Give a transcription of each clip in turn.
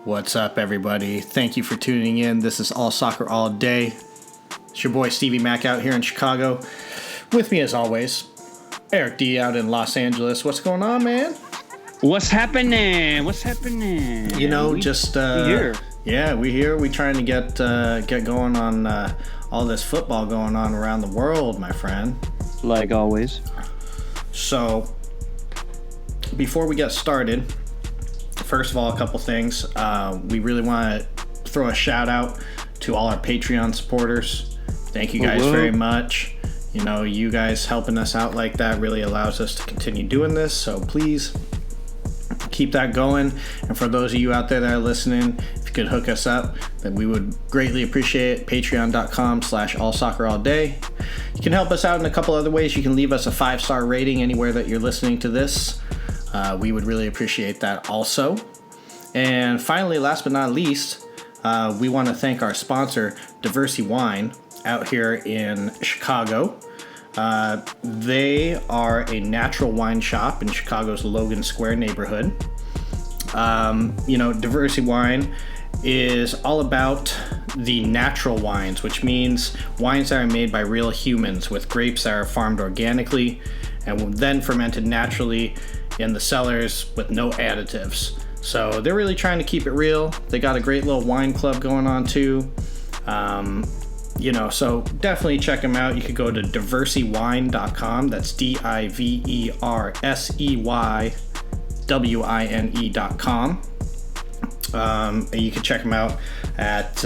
What's up, everybody? Thank you for tuning in. This is All Soccer All Day. It's your boy Stevie Mac out here in Chicago. With me, as always, Eric D out in Los Angeles. What's going on, man? What's happening? What's happening? You know, we here. Yeah, we here. We trying to get going on all this football going on around the world, my friend. Like always. So, before we get started, first of all, a couple things. We really want to throw a shout out to all our Patreon supporters. Thank you guys very much. You know, you guys helping us out like that really allows us to continue doing this. So please keep that going. And for those of you out there that are listening, if you could hook us up, then we would greatly appreciate it. Patreon.com/allsoccerallday. You can help us out in a couple other ways. You can leave us a 5-star rating anywhere that you're listening to this. We would really appreciate that also. And finally, last but not least, we want to thank our sponsor, Diversity Wine, out here in Chicago. They are a natural wine shop in Chicago's Logan Square neighborhood. Diversity Wine is all about the natural wines, which means wines that are made by real humans with grapes that are farmed organically and then fermented naturally in the cellars with no additives. So they're really trying to keep it real. They got a great little wine club going on too. So definitely check them out. You could go to diversitywine.com. That's DIVERSEYWINE.com. And you can check them out at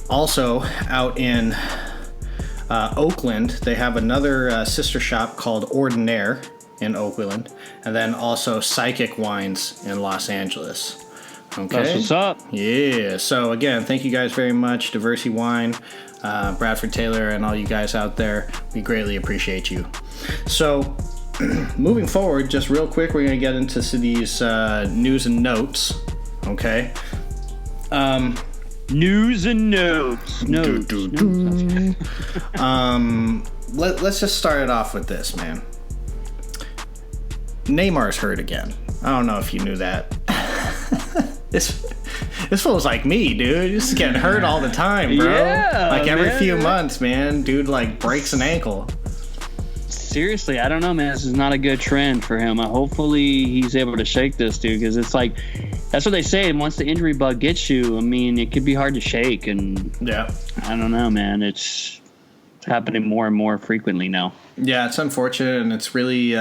also out in Oakland. They have another sister shop called Ordinaire in Oakland, and then also Psychic Wines in Los Angeles. Okay. That's what's up. Yeah. So again, thank you guys very much, Diversity Wine, Bradford Taylor, and all you guys out there. We greatly appreciate you. So moving forward, just real quick, we're going to get into these news and notes. Okay. News and notes. Let's just start it off with this, man. Neymar's hurt again. I don't know if you knew that. This fool's like me, dude. He's just getting hurt all the time, bro. Yeah, like every few months, man. Dude, like, breaks an ankle. Seriously, I don't know, man. This is not a good trend for him. Hopefully he's able to shake this, dude, because it's like, that's what they say. Once the injury bug gets you, I mean, it could be hard to shake. And yeah, I don't know, man. It's happening more and more frequently now. Yeah, it's unfortunate, and it's really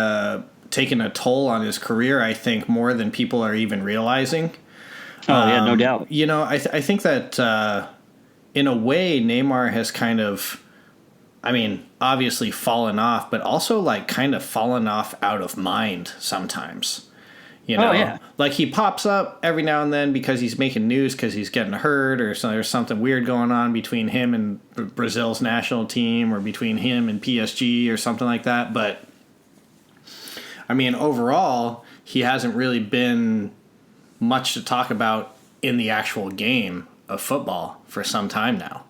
taken a toll on his career, I think, more than people are even realizing. Oh, yeah, no doubt. You know, I think that in a way, Neymar has kind of, I mean, obviously fallen off, but also like kind of fallen off out of mind sometimes. You know, yeah. Like he pops up every now and then because he's making news because he's getting hurt, or there's something weird going on between him and Brazil's national team, or between him and PSG or something like that. But I mean, overall, he hasn't really been much to talk about in the actual game of football for some time now.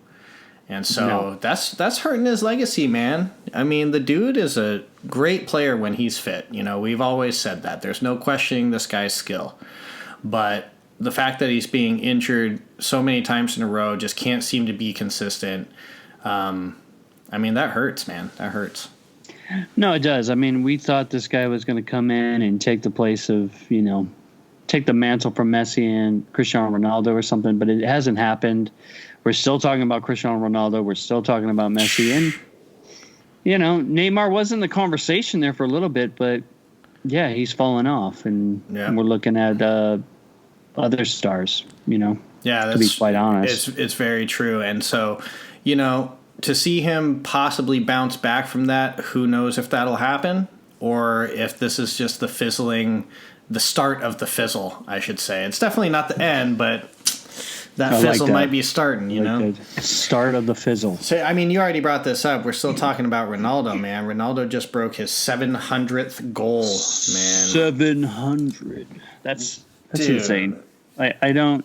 And so that's hurting his legacy, man. I mean, the dude is a great player when he's fit. You know, we've always said that. There's no questioning this guy's skill. But the fact that he's being injured so many times in a row, just can't seem to be consistent. I mean, that hurts, man. That hurts. No, it does. I mean, we thought this guy was going to come in and take the place of, take the mantle from Messi and Cristiano Ronaldo or something, but it hasn't happened. We're still talking about Cristiano Ronaldo. We're still talking about Messi. And, Neymar was in the conversation there for a little bit, but, yeah, he's fallen off. And we're looking at other stars, Yeah, to be quite honest. It's very true. And so, to see him possibly bounce back from that, who knows if that'll happen, or if this is just the start of the fizzle, I should say. It's definitely not the end, but that fizzle might be starting, The start of the fizzle. So, I mean, you already brought this up. We're still talking about Ronaldo, man. Ronaldo just broke his 700th goal, man. 700. That's insane. I know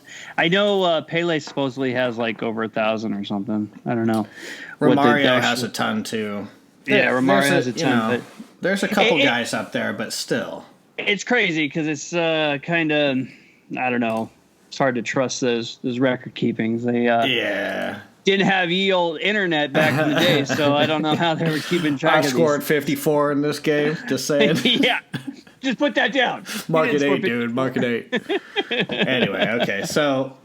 Pele supposedly has like over 1,000 or something. I don't know. Romario has a ton too. Yeah, Romario has a ton. But there's a couple guys up there, but still. It's crazy because it's kind of, I don't know. it's hard to trust those record keepings. They didn't have ye old internet back in the day, so I don't know how they were keeping track of these. I scored 54 in this game, just saying. Yeah. Just put that down. Mark it 8, dude. Mark it 8. Anyway, okay. So,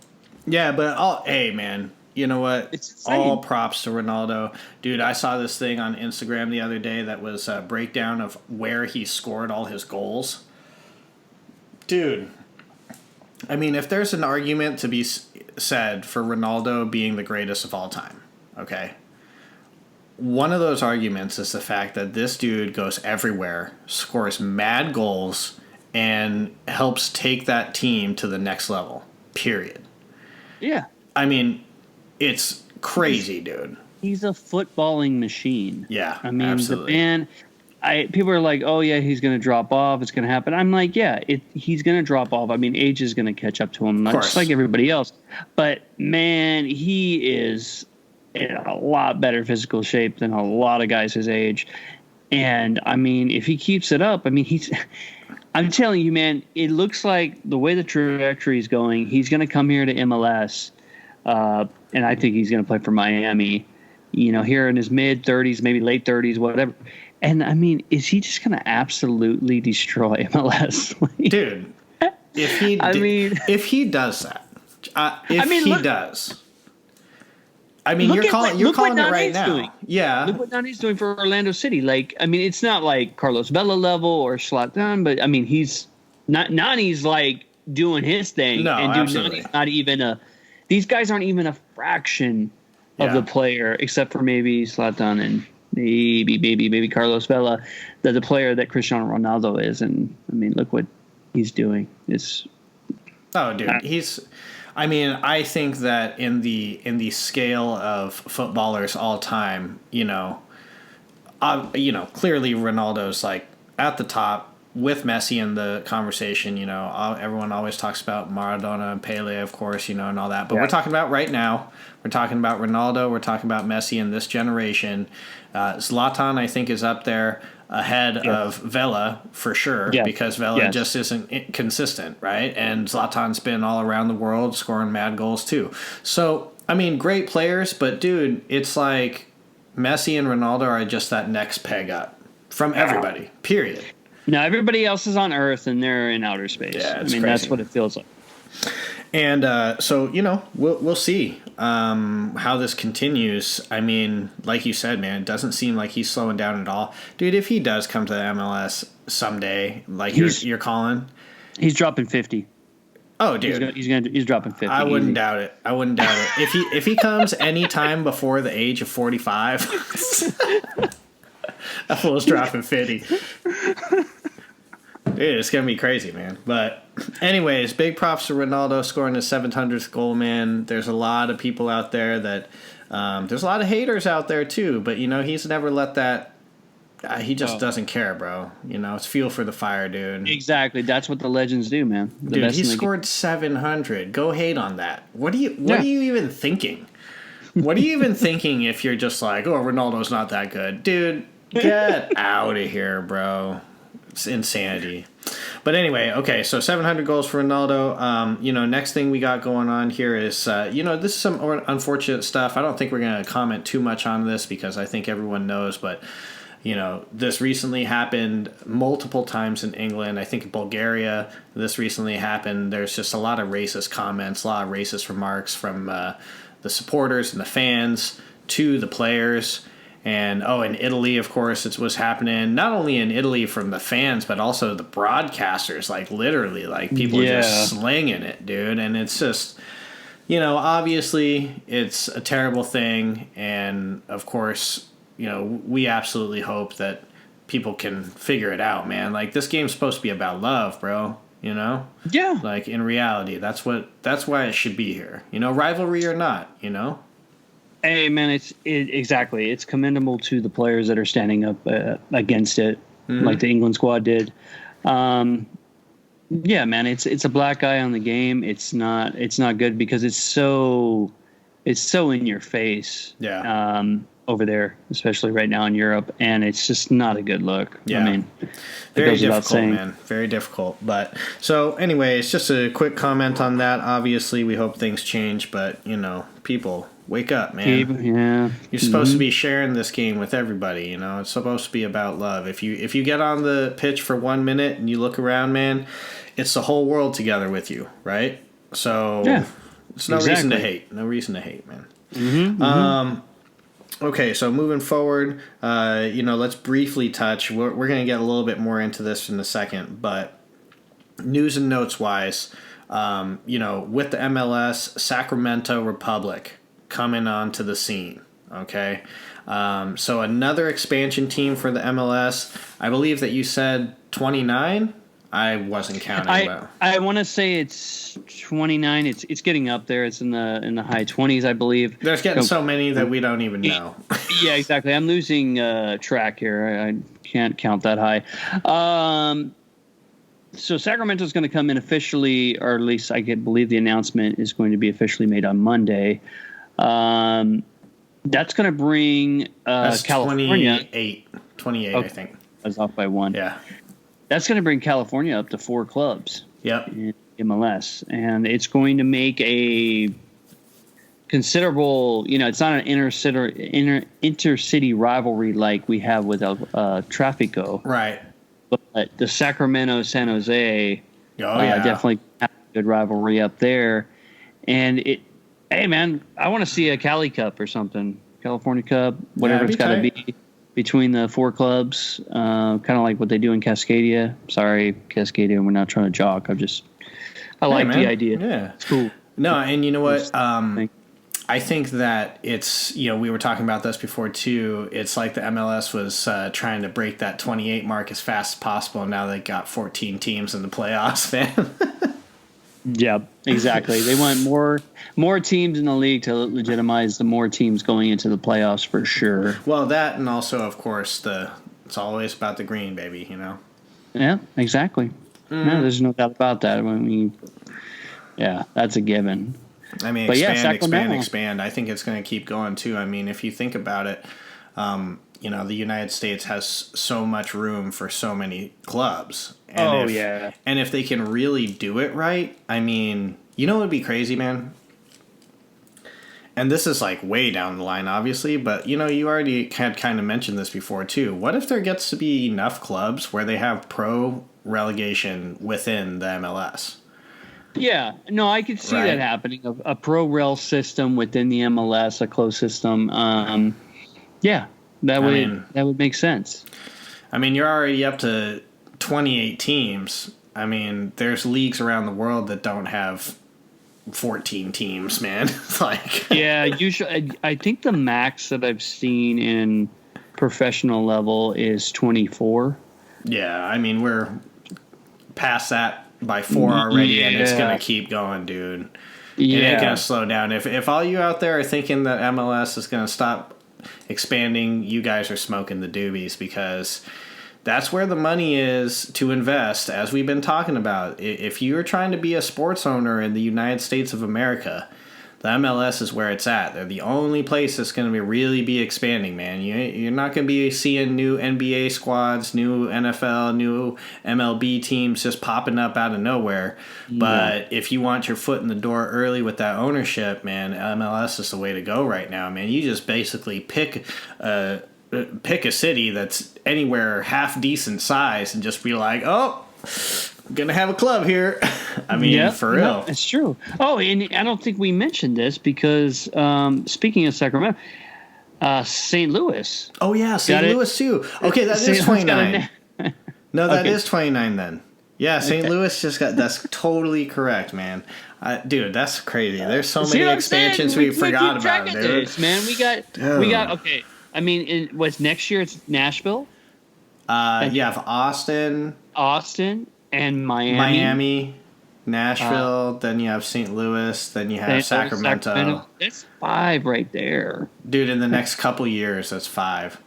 yeah, but hey, man, you know what? It's all props to Ronaldo. Dude, I saw this thing on Instagram the other day that was a breakdown of where he scored all his goals. Dude, I mean, if there's an argument to be said for Ronaldo being the greatest of all time, okay? One of those arguments is the fact that this dude goes everywhere, scores mad goals, and helps take that team to the next level, period. Yeah. I mean, it's crazy, dude. He's a footballing machine. Yeah, I mean, absolutely. People are like, oh, yeah, he's going to drop off. It's going to happen. I'm like, yeah, he's going to drop off. I mean, age is going to catch up to him, just like everybody else. But, man, he is in a lot better physical shape than a lot of guys his age. And, I mean, if he keeps it up, I mean, I'm telling you, man, it looks like the way the trajectory is going, he's going to come here to MLS, and I think he's going to play for Miami, here in his mid-30s, maybe late 30s, whatever. And, I mean, is he just going to absolutely destroy MLS? Dude, if he does that, does. I mean, you're calling it right now. Doing. Yeah. Look what Nane's doing for Orlando City. Like, I mean, it's not like Carlos Vela level or Zlatan, but, I mean, Nane's, like, doing his thing. No, and absolutely. Nane's not even these guys aren't even a fraction of the player, except for maybe Zlatan and maybe Carlos Vela, the player that Cristiano Ronaldo is. And, I mean, look what he's doing. I think that in the scale of footballers all time, clearly Ronaldo's like at the top with Messi in the conversation. Everyone always talks about Maradona and Pele, of course, and all that. But we're talking about right now. We're talking about Ronaldo. We're talking about Messi in this generation. Zlatan, I think, is up there ahead of Vela for sure, because Vela just isn't consistent, right? And Zlatan's been all around the world scoring mad goals too. So, I mean, great players, but dude, it's like Messi and Ronaldo are just that next peg up from everybody, period. Now, everybody else is on Earth and they're in outer space. Yeah, crazy. That's what it feels like. And so, we'll see how this continues. I mean, like you said, man, it doesn't seem like he's slowing down at all. Dude, if he does come to the MLS someday, like you're calling. He's dropping 50. Oh, dude. He's dropping 50. I wouldn't doubt it. If he comes any time before the age of 45, that fool's dropping 50. Dude, it's going to be crazy, man. But anyways, big props to Ronaldo scoring his 700th goal, man. There's a lot of people out there that there's a lot of haters out there too, but he's never let that he just doesn't care, bro. It's fuel for the fire, dude. Exactly. That's what the legends do, man. Dude, he scored 700. Go hate on that. What are you even thinking? What are you even thinking if you're just like, oh, Ronaldo's not that good? Dude, get out of here, bro. It's insanity. But anyway, okay, so 700 goals for Ronaldo. Next thing we got going on here is, this is some unfortunate stuff. I don't think we're going to comment too much on this because I think everyone knows, but, this recently happened multiple times in England. I think in Bulgaria, this recently happened. There's just a lot of racist comments, a lot of racist remarks from the supporters and the fans to the players. And, in Italy, of course, it was happening. Not only in Italy from the fans, but also the broadcasters. Like, literally, like, people are just slinging it, dude. And it's just, obviously, it's a terrible thing. And, of course, we absolutely hope that people can figure it out, man. Like, this game's supposed to be about love, bro. Yeah. Like, in reality, that's why it should be here. Rivalry or not, Hey, man, exactly. It's commendable to the players that are standing up against it, like the England squad did. Yeah, man, it's a black eye on the game. It's not good because it's so in your face. Yeah. over there, especially right now in Europe, and it's just not a good look. Yeah. I mean, very difficult, man. Very difficult. But so anyway, it's just a quick comment on that. Obviously, we hope things change, but people, wake up, man. Yeah. You're supposed to be sharing this game with everybody. It's supposed to be about love. If you get on the pitch for 1 minute and you look around, man, it's the whole world together with you, right? So it's no reason to hate. No reason to hate, man. Okay, so moving forward, let's briefly touch. We're going to get a little bit more into this in a second, but news and notes wise, with the MLS, Sacramento Republic coming onto the scene. Okay, so another expansion team for the MLS. I believe that you said 29. I wasn't counting. I want to say it's 29. It's getting up there. It's in the high 20s, I believe. There's getting so many that we don't even know. Yeah, exactly. I'm losing track here. I can't count that high. So Sacramento's going to come in officially, or at least I believe the announcement is going to be officially made on Monday. That's going to bring California 28, I think. I was off by one. Yeah. That's going to bring California up to 4 clubs. Yep. In MLS, and it's going to make a considerable. It's not an intercity rivalry like we have with Trafico. Right. But the Sacramento San Jose definitely have a good rivalry up there. And hey man, I want to see a Cali Cup or something, California Cup, whatever it's got to be between the 4 clubs, kind of like what they do in Cascadia. Sorry, Cascadia, we're not trying to jock. I like the idea. Yeah, it's cool. No, and you know what? I think that it's, we were talking about this before too. It's like the MLS was trying to break that 28 mark as fast as possible. And now they got 14 teams in the playoffs, man. Yeah, exactly. They want more teams in the league to legitimize the more teams going into the playoffs for sure. Well, that, and also, of course, it's always about the green, baby. Yeah, exactly. No, there's no doubt about that. That's a given. I mean, expand. I think it's going to keep going too. I mean, if you think about it, the United States has so much room for so many clubs. And And if they can really do it right, I mean, what would be crazy, man? And this is like way down the line, obviously, but you already had kind of mentioned this before too. What if there gets to be enough clubs where they have pro relegation within the MLS? Yeah, no, I could see that happening. A pro rel system within the MLS, a closed system. That would make sense. I mean, you're already up to 28 teams. I mean, there's leagues around the world that don't have 14 teams, man. Usually, I think the max that I've seen in professional level is 24. Yeah, I mean, we're past that by 4 already, and it's going to keep going, dude. Yeah. It ain't going to slow down. If all you out there are thinking that MLS is going to stop expanding, you guys are smoking the doobies, because that's where the money is to invest, as we've been talking about. If you're trying to be a sports owner in the United States of America, the MLS is where it's at. They're the only place that's going to really be expanding, man. You're not going to be seeing new NBA squads, new NFL, new MLB teams just popping up out of nowhere. Yeah. But if you want your foot in the door early with that ownership, man, MLS is the way to go right now, man. You just basically pick a city that's anywhere half decent size and just be like, oh, I'm going to have a club here. I mean, for real. No, it's true. Oh, and I don't think we mentioned this because speaking of Sacramento, St. Louis. Oh, yeah, St. Louis too. Okay, that is 29. No, that is 29 then. Yeah, St. Louis just got – that's totally correct, man. Dude, that's crazy. There's so many expansions we forgot about, dude. This, man. We got okay. I mean, what's next year? It's Nashville. You have Austin, and Miami, Nashville. Then you have St. Louis. Then you have Sacramento. That's 5 right there, dude. In the next couple years, that's 5.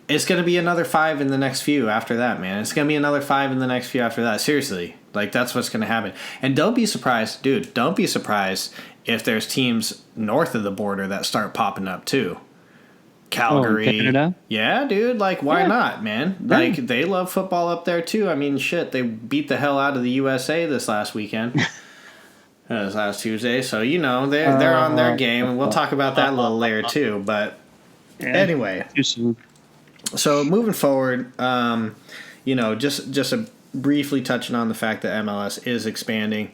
It's gonna be another 5 in the next few after that, man. It's gonna be another 5 in the next few after that. Seriously, that's what's gonna happen. And don't be surprised, dude. Don't be surprised if there's teams north of the border that start popping up too. Calgary. Oh, Canada? Yeah, dude. Like, why not, man? Like, they love football up there, too. I mean, shit, they beat the hell out of the USA this last weekend. This last Tuesday. So, they're on their game, and we'll talk about that a little later, too. But anyway. Too soon. So, moving forward, just briefly touching on the fact that MLS is expanding,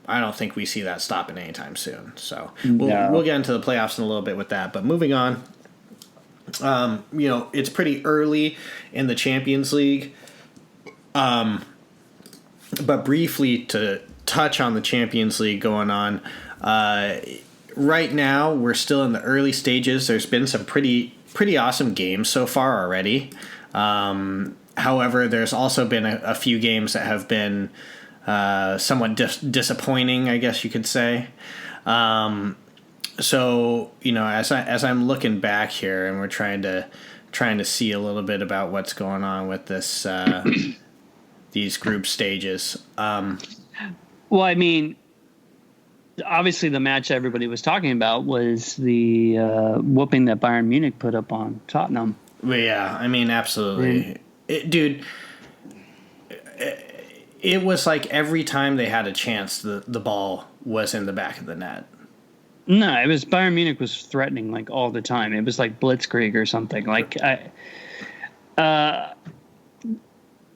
I don't think we see that stopping anytime soon. So we'll get into the playoffs in a little bit with that. But moving on, it's pretty early in the Champions League. But briefly to touch on the Champions League going on, right now we're still in the early stages. There's been some pretty awesome games so far already. However, there's also been a few games that have been somewhat disappointing, I guess you could say. So as I'm looking back here, and we're trying to see a little bit about what's going on with this these group stages. Well, I mean, obviously the match everybody was talking about was the whooping that Bayern Munich put up on Tottenham. Well, yeah, I mean, absolutely, dude. It was like every time they had a chance, the ball was in the back of the net. No, it was Bayern Munich was threatening like all the time. It was like blitzkrieg or something. Like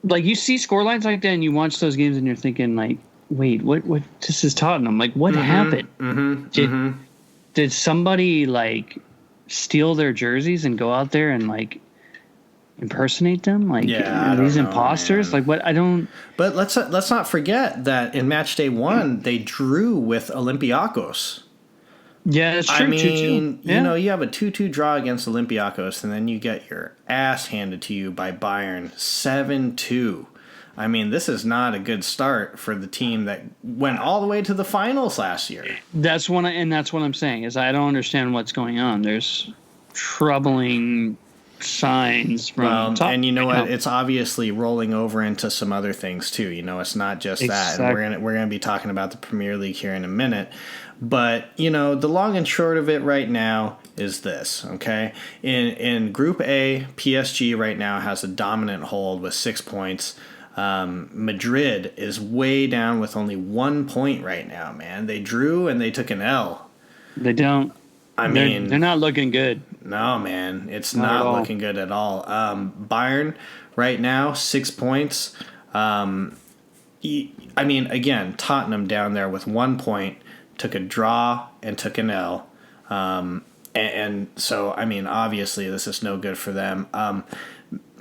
like you see scorelines like that, and you watch those games, and you're thinking like, wait, what? This is Tottenham. Like, what happened? Did somebody like steal their jerseys and go out there and like impersonate them? Like, are these imposters? Man. Like, what? I don't. But let's not forget that in Matchday 1 they drew with Olympiacos. Yeah, that's true. I mean, you have a 2-2 draw against Olympiacos, and then you get your ass handed to you by Bayern 7-2. I mean, this is not a good start for the team that went all the way to the finals last year. That's what I'm saying is I don't understand what's going on. There's troubling signs from top. And you know what? It's obviously rolling over into some other things too. It's not just that. And we're gonna be talking about the Premier League here in a minute. But the long and short of it right now is this. Okay, in Group A, PSG right now has a dominant hold with 6 points. Madrid is way down with only 1 point right now. Man, they drew and they took an L. They don't. They're not looking good. No, man, it's not looking good at all. Bayern right now 6 points. Again, Tottenham down there with 1 point, took a draw and took an L. And so, obviously this is no good for them.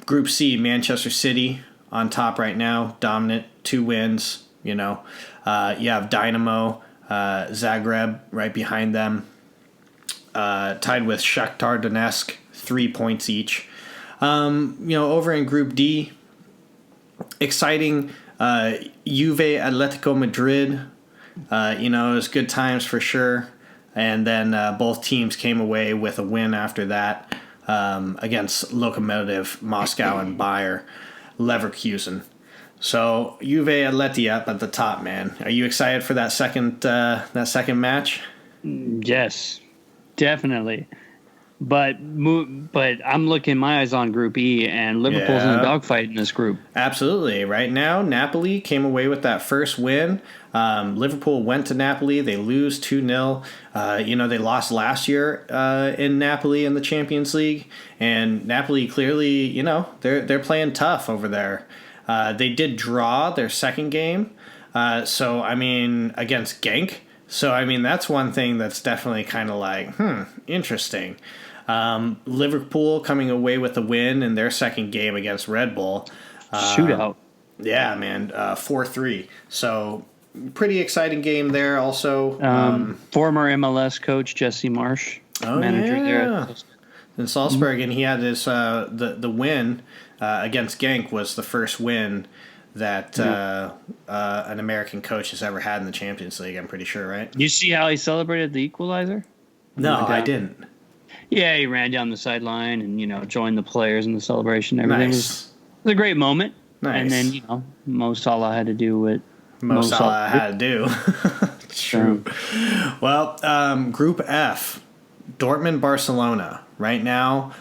Group C, Manchester City on top right now, dominant, 2 wins. You have Dynamo, Zagreb right behind them. Tied with Shakhtar Donetsk, 3 points each. Over in Group D, exciting Juve Atletico Madrid. It was good times for sure. And then both teams came away with a win after that against Lokomotiv Moscow and Bayer Leverkusen. So Juve Atleti up at the top, man. Are you excited for that second match? Yes. Definitely. But I'm looking my eyes on Group E, and Liverpool's in a dogfight in this group. Absolutely. Right now, Napoli came away with that first win. Liverpool went to Napoli. They lose 2-0. They lost last year in Napoli in the Champions League. And Napoli clearly, they're playing tough over there. They did draw their second game. Against Genk. So, that's one thing that's definitely kind of like, interesting. Liverpool coming away with a win in their second game against Red Bull. Shootout. Yeah, man, 4-3. So, pretty exciting game there also. Former MLS coach Jesse Marsch, manager there. In Salzburg, and he had his, the win against Genk was the first win that an American coach has ever had in the Champions League, I'm pretty sure, right? You see how he celebrated the equalizer? No, I didn't. Yeah, he ran down the sideline and, joined the players in the celebration. Everything Nice. It was a great moment. Nice. And then, Mo Salah had to do what Mo Salah had to do. True. Well, Group F, Dortmund, Barcelona. Right now,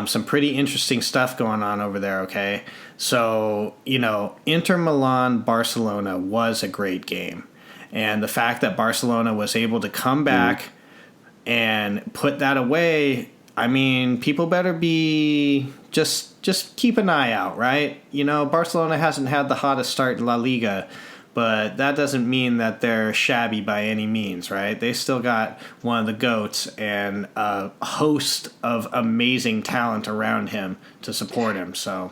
some pretty interesting stuff going on over there, okay? So, Inter Milan, Barcelona was a great game. And the fact that Barcelona was able to come back and put that away, I mean, people better be just keep an eye out, right? Barcelona hasn't had the hottest start in La Liga, but that doesn't mean that they're shabby by any means, right? They still got one of the GOATs and a host of amazing talent around him to support him. So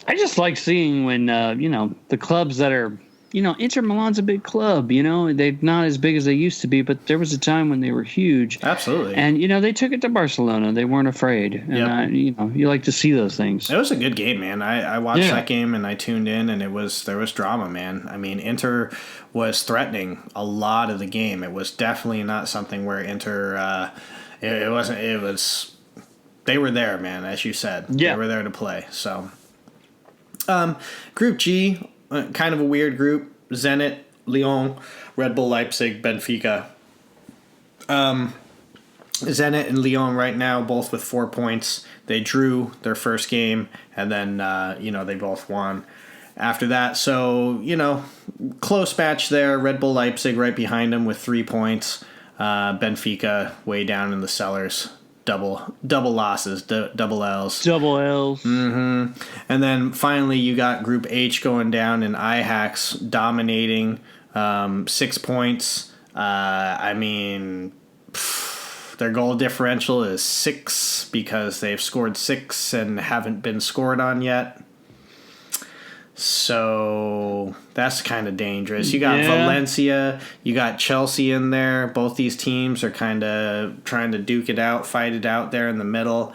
I just like seeing when, the clubs that are, Inter Milan's a big club, they're not as big as they used to be, but there was a time when they were huge. Absolutely. And, they took it to Barcelona. They weren't afraid. And, you like to see those things. It was a good game, man. I watched that game and I tuned in and there was drama, man. I mean, Inter was threatening a lot of the game. It was definitely not something where Inter, it was, they were there, man, as you said. Yeah. They were there to play. So, Group G, kind of a weird group. Zenit, Lyon, Red Bull Leipzig, Benfica. Zenit and Lyon right now, both with 4 points. They drew their first game, and then, they both won after that. So, close match there. Red Bull Leipzig right behind them with 3 points. Benfica way down in the cellars. Double losses, double L's. Double L's. Mm-hmm. And then finally you got Group H going down and Ajax dominating 6 points. Their goal differential is 6 because they've scored 6 and haven't been scored on yet. So that's kind of dangerous. You got Valencia, you got Chelsea in there. Both these teams are kind of trying to duke it out, fight it out there in the middle.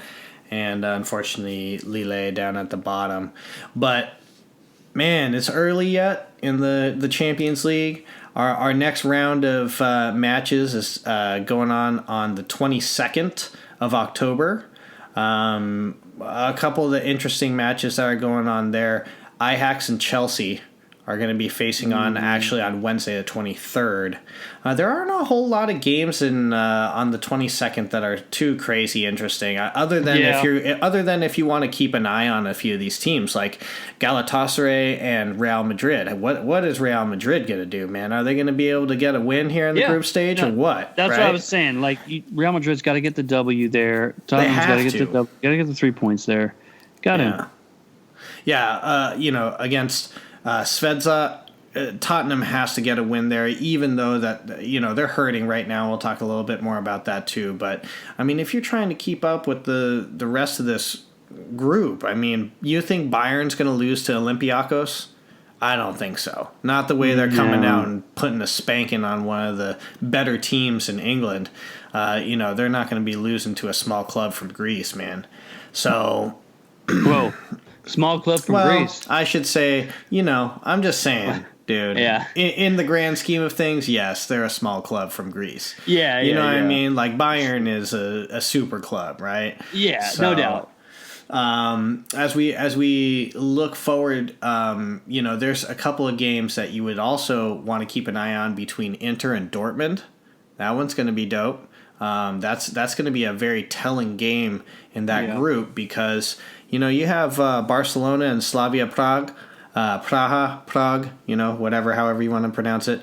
And unfortunately, Lille down at the bottom. But, man, it's early yet in the Champions League. Our next round of matches is going on the 22nd of October. A couple of the interesting matches that are going on there. Ajax and Chelsea are going to be facing on actually on Wednesday the 23rd. There aren't a whole lot of games on the 22nd that are too crazy interesting. Other than if you want to keep an eye on a few of these teams like Galatasaray and Real Madrid. What is Real Madrid going to do, man? Are they going to be able to get a win here in the group stage or what? That's what I was saying. Like Real Madrid's got to get the W there. Tottenham's got to get the W. Got to get the 3 points there. Got him. Yeah, against Svezia, Tottenham has to get a win there, even though that, they're hurting right now. We'll talk a little bit more about that too. But, I mean, if you're trying to keep up with the rest of this group, I mean, you think Bayern's going to lose to Olympiacos? I don't think so. Not the way they're coming out and putting a spanking on one of the better teams in England. They're not going to be losing to a small club from Greece, man. So... Whoa. Small club from Greece. I should say, I'm just saying, dude. Yeah. In the grand scheme of things, yes, they're a small club from Greece. Yeah, You know what I mean? Like Bayern is a super club, right? Yeah, so, no doubt. As we look forward, there's a couple of games that you would also want to keep an eye on between Inter and Dortmund. That one's going to be dope. That's going to be a very telling game in that group because you have Barcelona and Slavia Prague, Prague, however you want to pronounce it.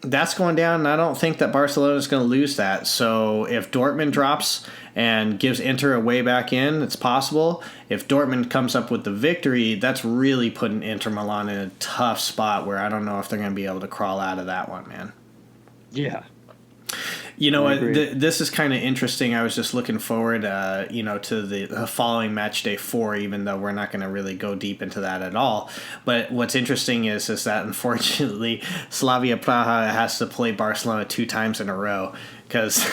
That's going down, and I don't think that Barcelona is going to lose that. So if Dortmund drops and gives Inter a way back in, it's possible. If Dortmund comes up with the victory, that's really putting Inter Milan in a tough spot where I don't know if they're going to be able to crawl out of that one, man. Yeah. You know what? This is kind of interesting. I was just looking forward, to the following Matchday 4, even though we're not going to really go deep into that at all. But what's interesting is that, unfortunately, Slavia Praha has to play Barcelona 2 times in a row because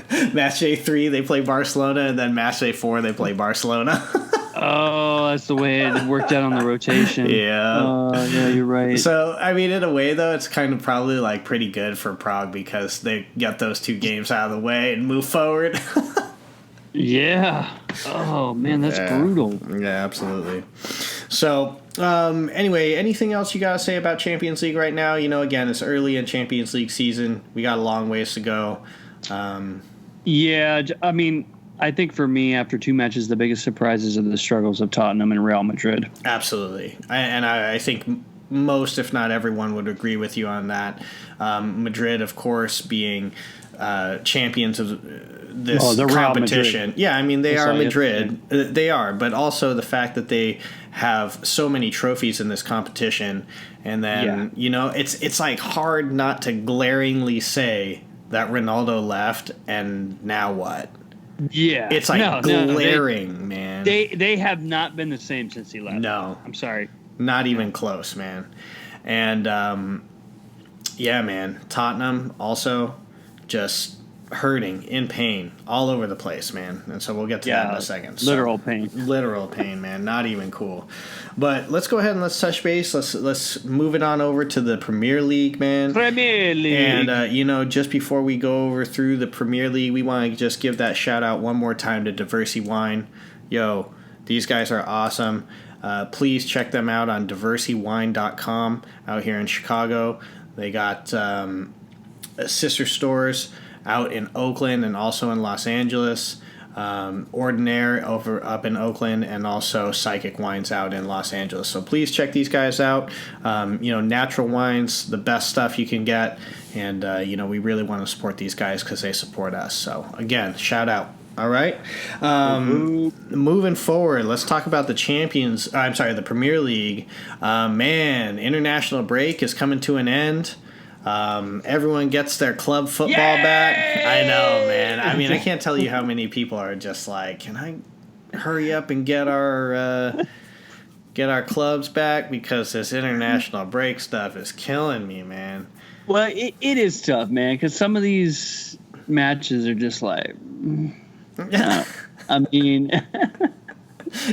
Matchday 3, they play Barcelona, and then Matchday 4, they play Barcelona. Oh, that's the way it worked out on the rotation. Yeah. Yeah, you're right. So, I mean, in a way, though, it's kind of probably, pretty good for Prague because they get those 2 games out of the way and move forward. Yeah. Oh, man, that's brutal. Yeah, absolutely. So, anyway, anything else you got to say about Champions League right now? Again, it's early in Champions League season. We got a long ways to go. Yeah, I mean, I think for me, after 2 matches, the biggest surprises are the struggles of Tottenham and Real Madrid. Absolutely. I think most, if not everyone, would agree with you on that. Madrid, of course, being champions of this competition. Yeah, I mean, they are Madrid. They are, but also the fact that they have so many trophies in this competition. And then, it's like hard not to glaringly say that Ronaldo left and now what? Yeah. It's like glaring, man. They have not been the same since he left. No. I'm sorry. Not even close, man. And, yeah, man. Tottenham also just hurting, in pain, all over the place, man. And so we'll get to that in a second. Literal pain. Literal pain, man. Not even cool. But let's go ahead and let's touch base. Let's move it on over to the Premier League, man. Premier League. And, just before we go over through the Premier League, we want to just give that shout out one more time to Diversity Wine. Yo, these guys are awesome. Please check them out on diversitywine.com out here in Chicago. They got sister stores out in Oakland and also in Los Angeles. Ordinaire up in Oakland, and also Psychic Wines out in Los Angeles. So please check these guys out. Natural wines, the best stuff you can get. And, we really want to support these guys because they support us. So, again, shout out. All right. Moving forward, let's talk about the Premier League. Man, international break is coming to an end. Everyone gets their club football back. I know, man. I mean, I can't tell you how many people are just like, can I hurry up and get our clubs back, because this international break stuff is killing me, man. Well, it is tough, man, because some of these matches are just like, I mean,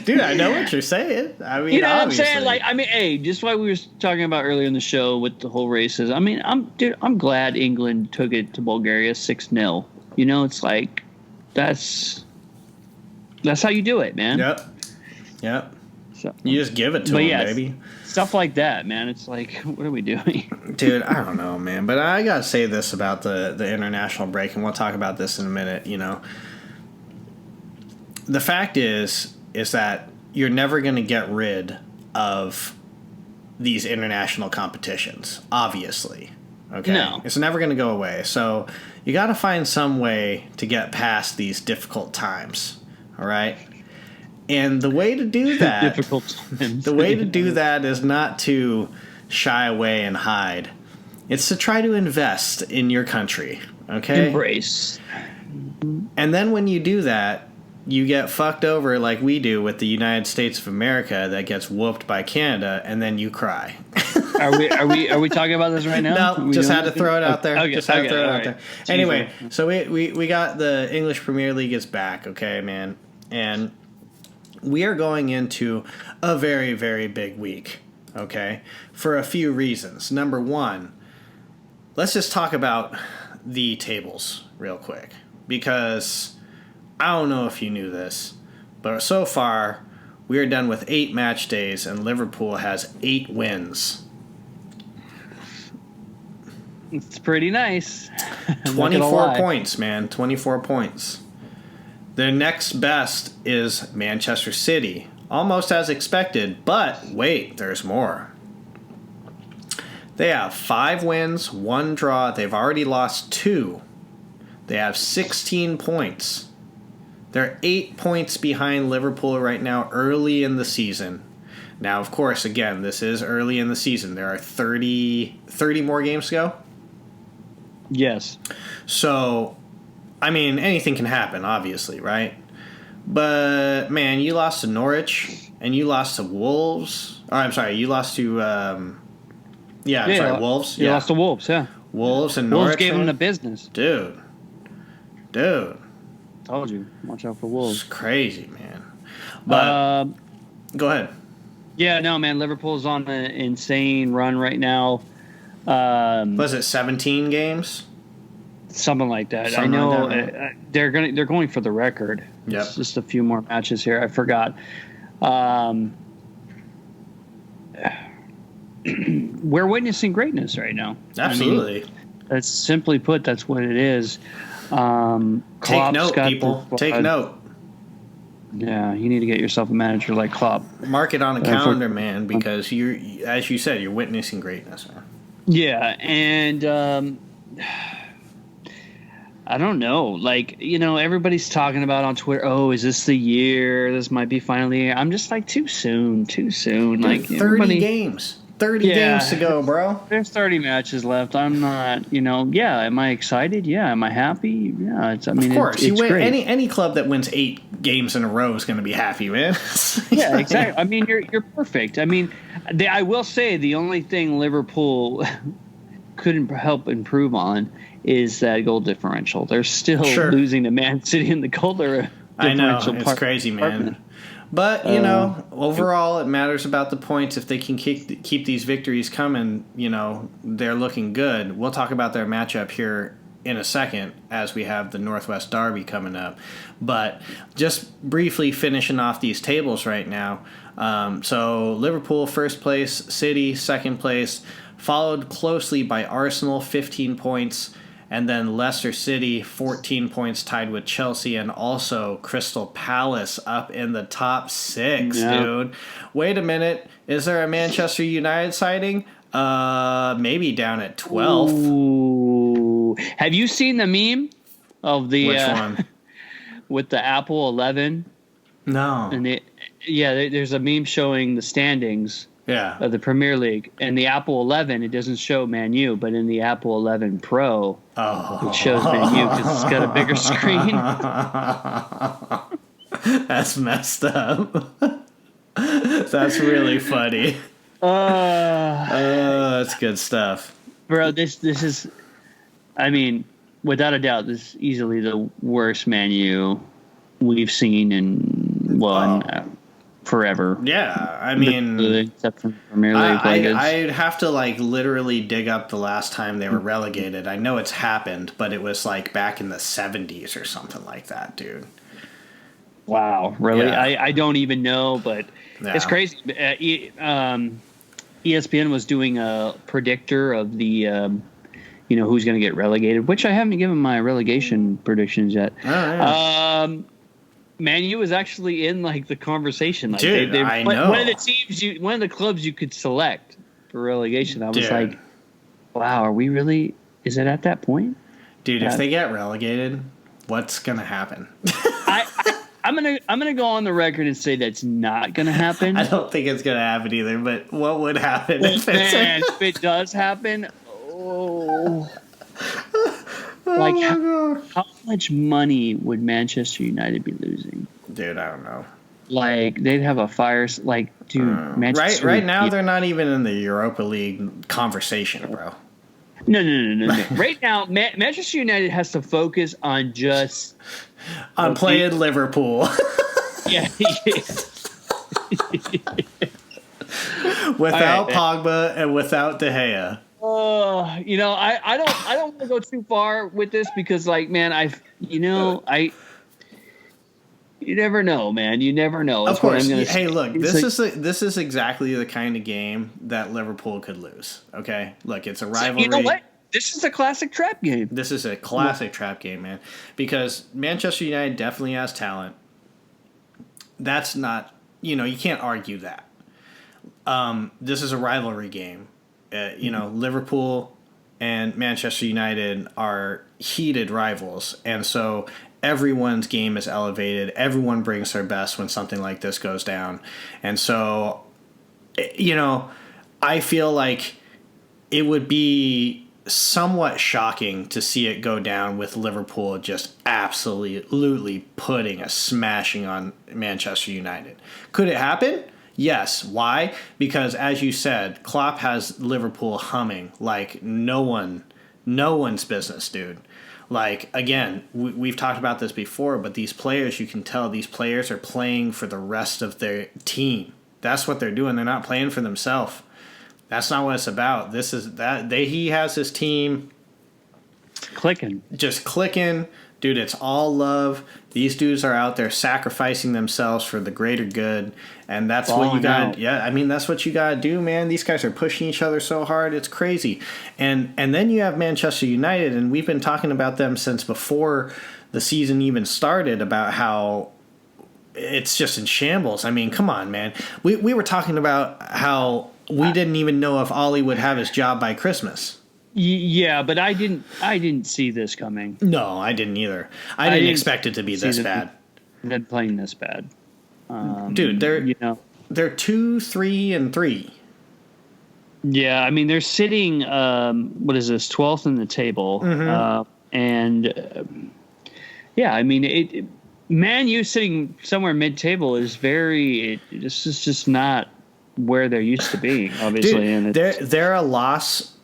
dude, I know what you're saying. I mean, you know obviously. what I'm saying? Like, I mean, hey, just like we were talking about earlier in the show with the whole races. I mean, I'm glad England took it to Bulgaria 6-0. It's like that's how you do it, man. Yep. So, you just give it to them, baby. Stuff like that, man. It's like, what are we doing? Dude, I don't know, man. But I gotta say this about the international break, and we'll talk about this in a minute. The fact is that you're never going to get rid of these international competitions, obviously. Okay? No. It's never going to go away. So you got to find some way to get past these difficult times, all right? And the way to do that, the way to do that is not to shy away and hide. It's to try to invest in your country, okay? Embrace. And then when you do that, you get fucked over like we do with the United States of America that gets whooped by Canada, and then you cry. Are we talking about this right now? No, just had to throw it out there. Okay, just had to throw it out right. there. Anyway, so we got the English Premier League is back, okay, man, and we are going into a very, very big week, okay, for a few reasons. Number one, let's just talk about the tables real quick, because I don't know if you knew this, but so far we are done with 8 match days, and Liverpool has 8 wins. It's pretty nice. 24 points, man. 24 points. The next best is Manchester City. Almost as expected, but wait, there's more. They have 5 wins, 1 draw. They've already lost 2. They have 16 points. They're 8 points behind Liverpool right now, early in the season. Now, of course, again, this is early in the season. There are 30 more games to go. Yes. So, I mean, anything can happen, obviously, right? But, man, you lost to Norwich, and you lost to Wolves. Oh, I'm sorry, you lost to, Wolves. You lost to Wolves, yeah. Wolves and Norwich. Wolves gave them the business. Dude. Told you, watch out for Wolves. It's crazy, man. But go ahead. Yeah, no, man. Liverpool's on an insane run right now. Was it 17 games? Something like that. Something I know like that, right? they're going for the record. Yep. It's just a few more matches here. I forgot. We're witnessing greatness right now. Absolutely. I mean, that's simply put. That's what it is. Take Klopp's note, got people. the Take squad. note. Yeah, you need to get yourself a manager like Klopp. Mark it on a calendar, man, because you, as you said, you're witnessing greatness, man. Yeah, and I don't know. Like, everybody's talking about on Twitter, oh, is this the year? This might be finally. I'm just like, too soon. Dude, Like, 30 games. 30 games to go, bro. There's 30 matches left. I'm not, am I excited? Yeah. Am I happy? Yeah. Of course. It's You win great. any club that wins 8 games in a row is going to be happy, man. Yeah, exactly. I mean, you're perfect. I mean, I will say the only thing Liverpool couldn't help improve on is that goal differential. They're still losing to Man City in the goal differential. I know. It's crazy, man. But, overall, it matters about the points. If they can keep these victories coming, they're looking good. We'll talk about their matchup here in a second as we have the Northwest Derby coming up. But just briefly finishing off these tables right now. So Liverpool, first place. City, second place. Followed closely by Arsenal, 15 points. And then Leicester City, 14 points, tied with Chelsea, and also Crystal Palace up in the top 6, dude. Wait a minute. Is there a Manchester United sighting? Maybe down at 12th. Ooh. Have you seen the meme of the Which one? with the Apple 11? No. And there's a meme showing the standings. Yeah. Of the Premier League. And the Apple 11, it doesn't show Man U, but in the Apple 11 Pro, it shows Man U because it's got a bigger screen. That's messed up. That's really funny. That's good stuff. Bro, this is, I mean, without a doubt, this is easily the worst Man U we've seen in forever. Yeah, I mean, except from Premier League. I'd have to literally dig up the last time they were relegated. I know it's happened, but it was back in the 70s or something like that, dude. Wow, really? Yeah. I don't even know, but it's crazy. ESPN was doing a predictor of the who's going to get relegated, which I haven't given my relegation predictions yet. Oh, yeah. Man U was actually in the conversation. Dude, I know. One of the clubs you could select for relegation. I was like, wow, are we really? Is it at that point? Dude, if they get relegated, what's gonna happen? I'm gonna go on the record and say that's not gonna happen. I don't think it's gonna happen either. But what would happen if if it does happen? Oh. How much money would Manchester United be losing? Dude, I don't know. They'd have a fire. Manchester. Right now, they're not even in the Europa League conversation, bro. No. Right now, Manchester United has to focus on just on playing Liverpool. Yeah. Without Pogba and without De Gea. I don't want to go too far with this because, you never know, man. You never know. Of course. Hey, look, this is exactly the kind of game that Liverpool could lose. Okay, look, it's a rivalry. You know what? This is a classic trap game. This is a classic trap game, man. Because Manchester United definitely has talent. That's not, you can't argue that. This is a rivalry game. Liverpool and Manchester United are heated rivals, and so everyone's game is elevated. Everyone brings their best when something like this goes down. And so, I feel like it would be somewhat shocking to see it go down with Liverpool just absolutely putting a smashing on Manchester United. Could it happen? Yes. Why? Because, as you said, Klopp has Liverpool humming like no one's business, dude. Again, we've talked about this before, but these players, you can tell these players are playing for the rest of their team. That's what they're doing. They're not playing for themselves. That's not what it's about. He has his team clicking. Just clicking. Dude, it's all love. These dudes are out there sacrificing themselves for the greater good, and that's what you got. Yeah, I mean that's what you got to do, man. These guys are pushing each other so hard, it's crazy. And then you have Manchester United, and we've been talking about them since before the season even started about how it's just in shambles. I mean, come on, man. We were talking about how we didn't even know if Ollie would have his job by Christmas. Yeah, but I didn't see this coming. No, I didn't either. I didn't expect it to be this bad. They're playing this bad. Dude, they're 2-3-3. Yeah, I mean they're sitting. What is this? 12th in the table, and yeah, I mean Man U sitting somewhere mid-table is this is just not where they're used to being, obviously. Dude, and they're a loss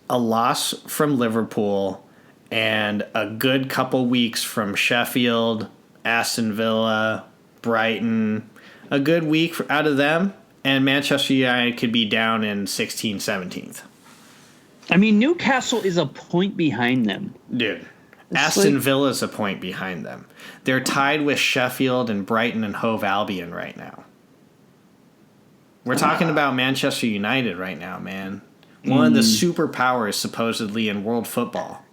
from Liverpool and a good couple weeks from Sheffield, Aston Villa, Brighton. A good week out of them, and Manchester United could be down in 16th, 17th. I mean, Newcastle is a point behind them. Dude, Aston Villa is a point behind them. They're tied with Sheffield and Brighton and Hove Albion right now. We're talking about Manchester United right now, man. One of the superpowers, supposedly, in world football.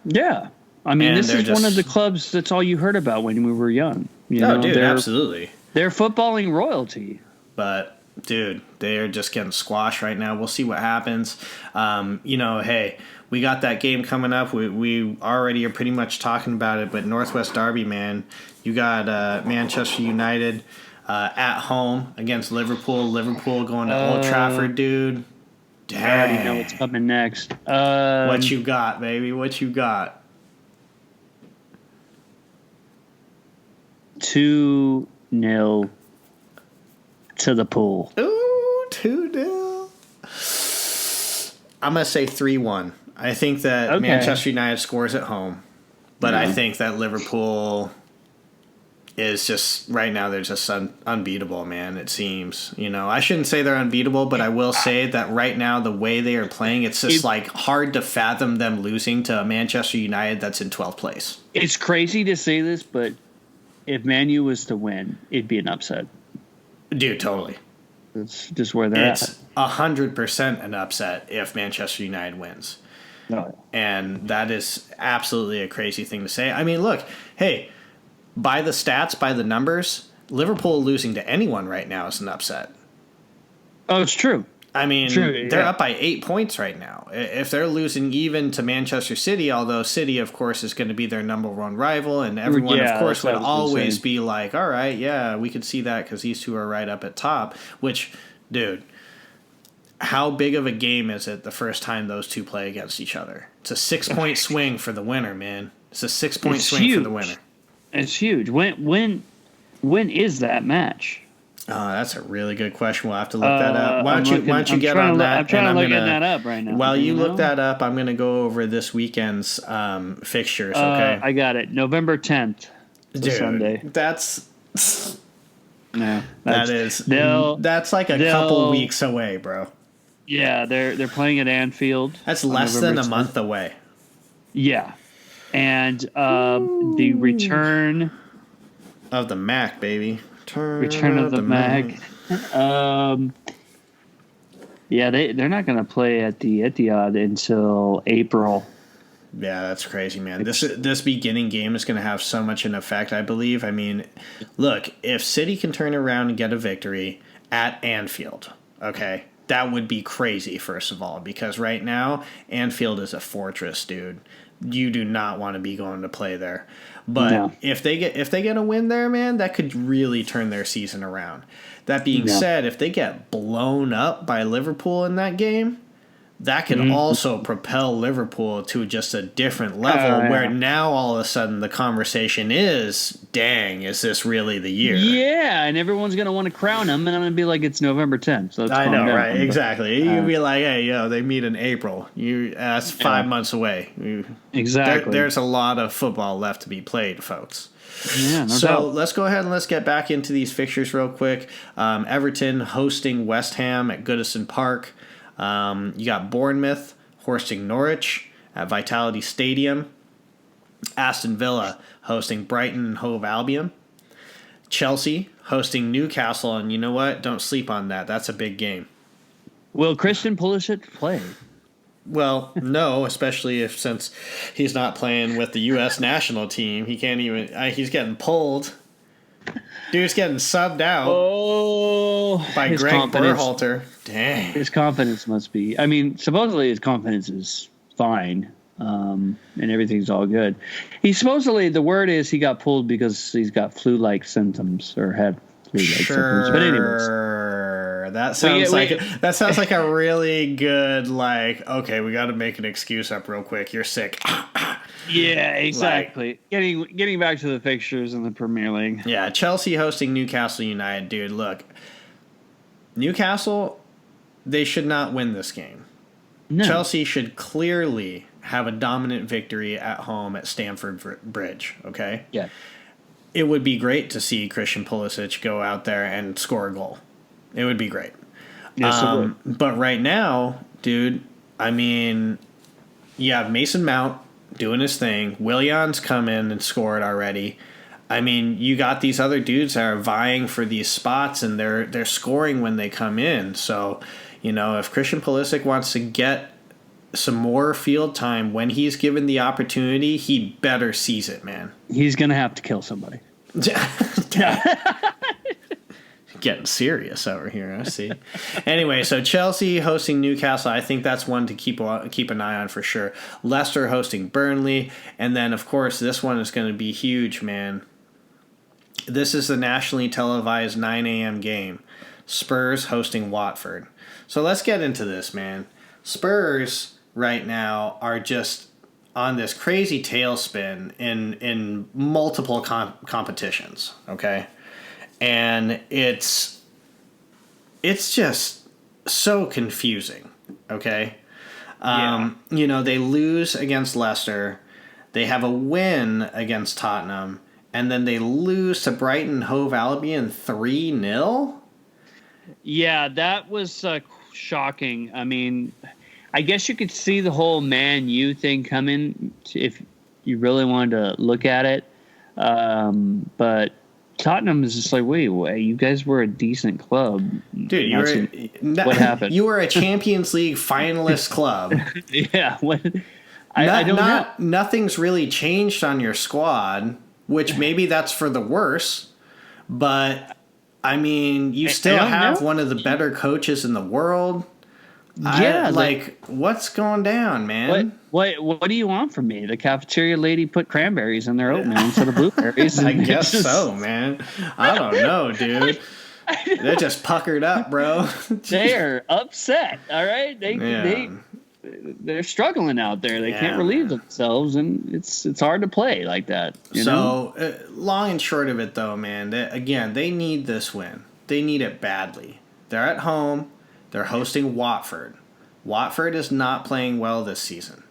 Yeah. I mean, this is one of the clubs that's all you heard about when we were young. Dude, absolutely. They're footballing royalty. But, dude, they're just getting squashed right now. We'll see what happens. Hey, we got that game coming up. We already are pretty much talking about it, but Northwest Derby, man, you got Manchester United at home against Liverpool. Liverpool going to Old Trafford, dude. Dang. I already know what's coming next. What you got, baby? What you got? 2-0 to the Pool. Ooh, 2-0. I'm going to say 3-1. I think that Manchester United scores at home, but I think that Liverpool is just, right now, they're just unbeatable, man, it seems. I shouldn't say they're unbeatable, but I will say that right now, the way they are playing, it's just hard to fathom them losing to Manchester United that's in 12th place. It's crazy to say this, but if Man U was to win, it'd be an upset. Dude, totally. That's just where they're at. It's 100% an upset if Manchester United wins. No. And that is absolutely a crazy thing to say. I mean, look, hey, by the stats, by the numbers, Liverpool losing to anyone right now is an upset. Oh, it's true. I mean, they're up by 8 points right now. If they're losing even to Manchester City, although City, of course, is going to be their number one rival, and everyone, of course, would always be like, all right, yeah, we could see that because these two are right up at top. Which, dude, how big of a game is it the first time those two play against each other? It's a 6-point swing for the winner, man. It's a 6-point swing for the winner. It's huge. When is that match? That's a really good question. We'll have to look that up. Why don't you get on that? I'm trying to look that up right now. While you look that up, I'm going to go over this weekend's fixtures, okay? I got it. November 10th. Dude, Sunday. That's like a couple weeks away, bro. Yeah, they're playing at Anfield. That's less than a month away. Yeah. And the return of the Mac, baby. Return of the Mac. Yeah, they're not going to play at the Etihad until April. Yeah, that's crazy, man. This beginning game is going to have so much an effect, I believe. I mean, look, if City can turn around and get a victory at Anfield, okay, that would be crazy, first of all, because right now, Anfield is a fortress, dude. You do not want to be going to play there. But if they get a win there, man, that could really turn their season around. That being said, if they get blown up by Liverpool in that game, that can also propel Liverpool to just a different level where now all of a sudden the conversation is, dang, is this really the year? Yeah, and everyone's going to want to crown him, and I'm going to be like, it's November 10th. So I know, right? Exactly. You'd be like, hey, they meet in April. That's 5 months away. Exactly. There's a lot of football left to be played, folks. Yeah, no doubt. Let's go ahead and let's get back into these fixtures real quick. Everton hosting West Ham at Goodison Park. You got Bournemouth hosting Norwich at Vitality Stadium. Aston Villa hosting Brighton and Hove Albion. Chelsea hosting Newcastle, and you know what? Don't sleep on that. That's a big game. Will Christian Pulisic play? Well, no, especially since he's not playing with the U.S. national team. He can't even. He's getting pulled. Dude's getting subbed out by Greg Berhalter. Dang. His confidence must be. I mean, supposedly his confidence is fine, and everything's all good. The word is he got pulled because he's got flu-like symptoms or had flu-like symptoms. But anyways. That sounds like a really good, okay, we got to make an excuse up real quick. You're sick. Yeah, exactly. Getting back to the fixtures in the Premier League. Yeah, Chelsea hosting Newcastle United. Dude, look. Newcastle, they should not win this game. No. Chelsea should clearly have a dominant victory at home at Stamford Bridge, okay? Yeah. It would be great to see Christian Pulisic go out there and score a goal. It would be great. Yes, it would. But right now, dude, I mean, you have Mason Mount doing his thing. Willian's come in and scored already. I mean, you got these other dudes that are vying for these spots, and they're scoring when they come in. So, if Christian Pulisic wants to get some more field time when he's given the opportunity, he better seize it, man. He's going to have to kill somebody. Getting serious over here, I see. Anyway, so Chelsea hosting Newcastle, I think that's one to keep an eye on for sure. Leicester hosting Burnley, and then, of course, this one is going to be huge, man. This is the nationally televised 9 a.m. game. Spurs hosting Watford. So let's get into this, man. Spurs right now are just on this crazy tailspin in multiple competitions, okay? And it's just so confusing, okay? They lose against Leicester. They have a win against Tottenham. And then they lose to Brighton Hove Albion 3-0? Yeah, that was shocking. I mean, I guess you could see the whole Man U thing coming if you really wanted to look at it. But Tottenham is just like, wait, you guys were a decent club. Dude, what happened? You were a Champions League finalist club. Yeah. I don't know. Nothing's really changed on your squad, which maybe that's for the worse. But, I mean, you still have one of the better coaches in the world. Yeah. What's going down, man? What do you want from me? The cafeteria lady put cranberries in their oatmeal instead of blueberries. I guess so, man. I don't know, dude. They're just puckered up, bro. They are upset, all right? They're struggling out there. They can't relieve themselves, and it's hard to play like that. Long and short of it, though, man, they need this win. They need it badly. They're at home. They're hosting Watford. Watford is not playing well this season.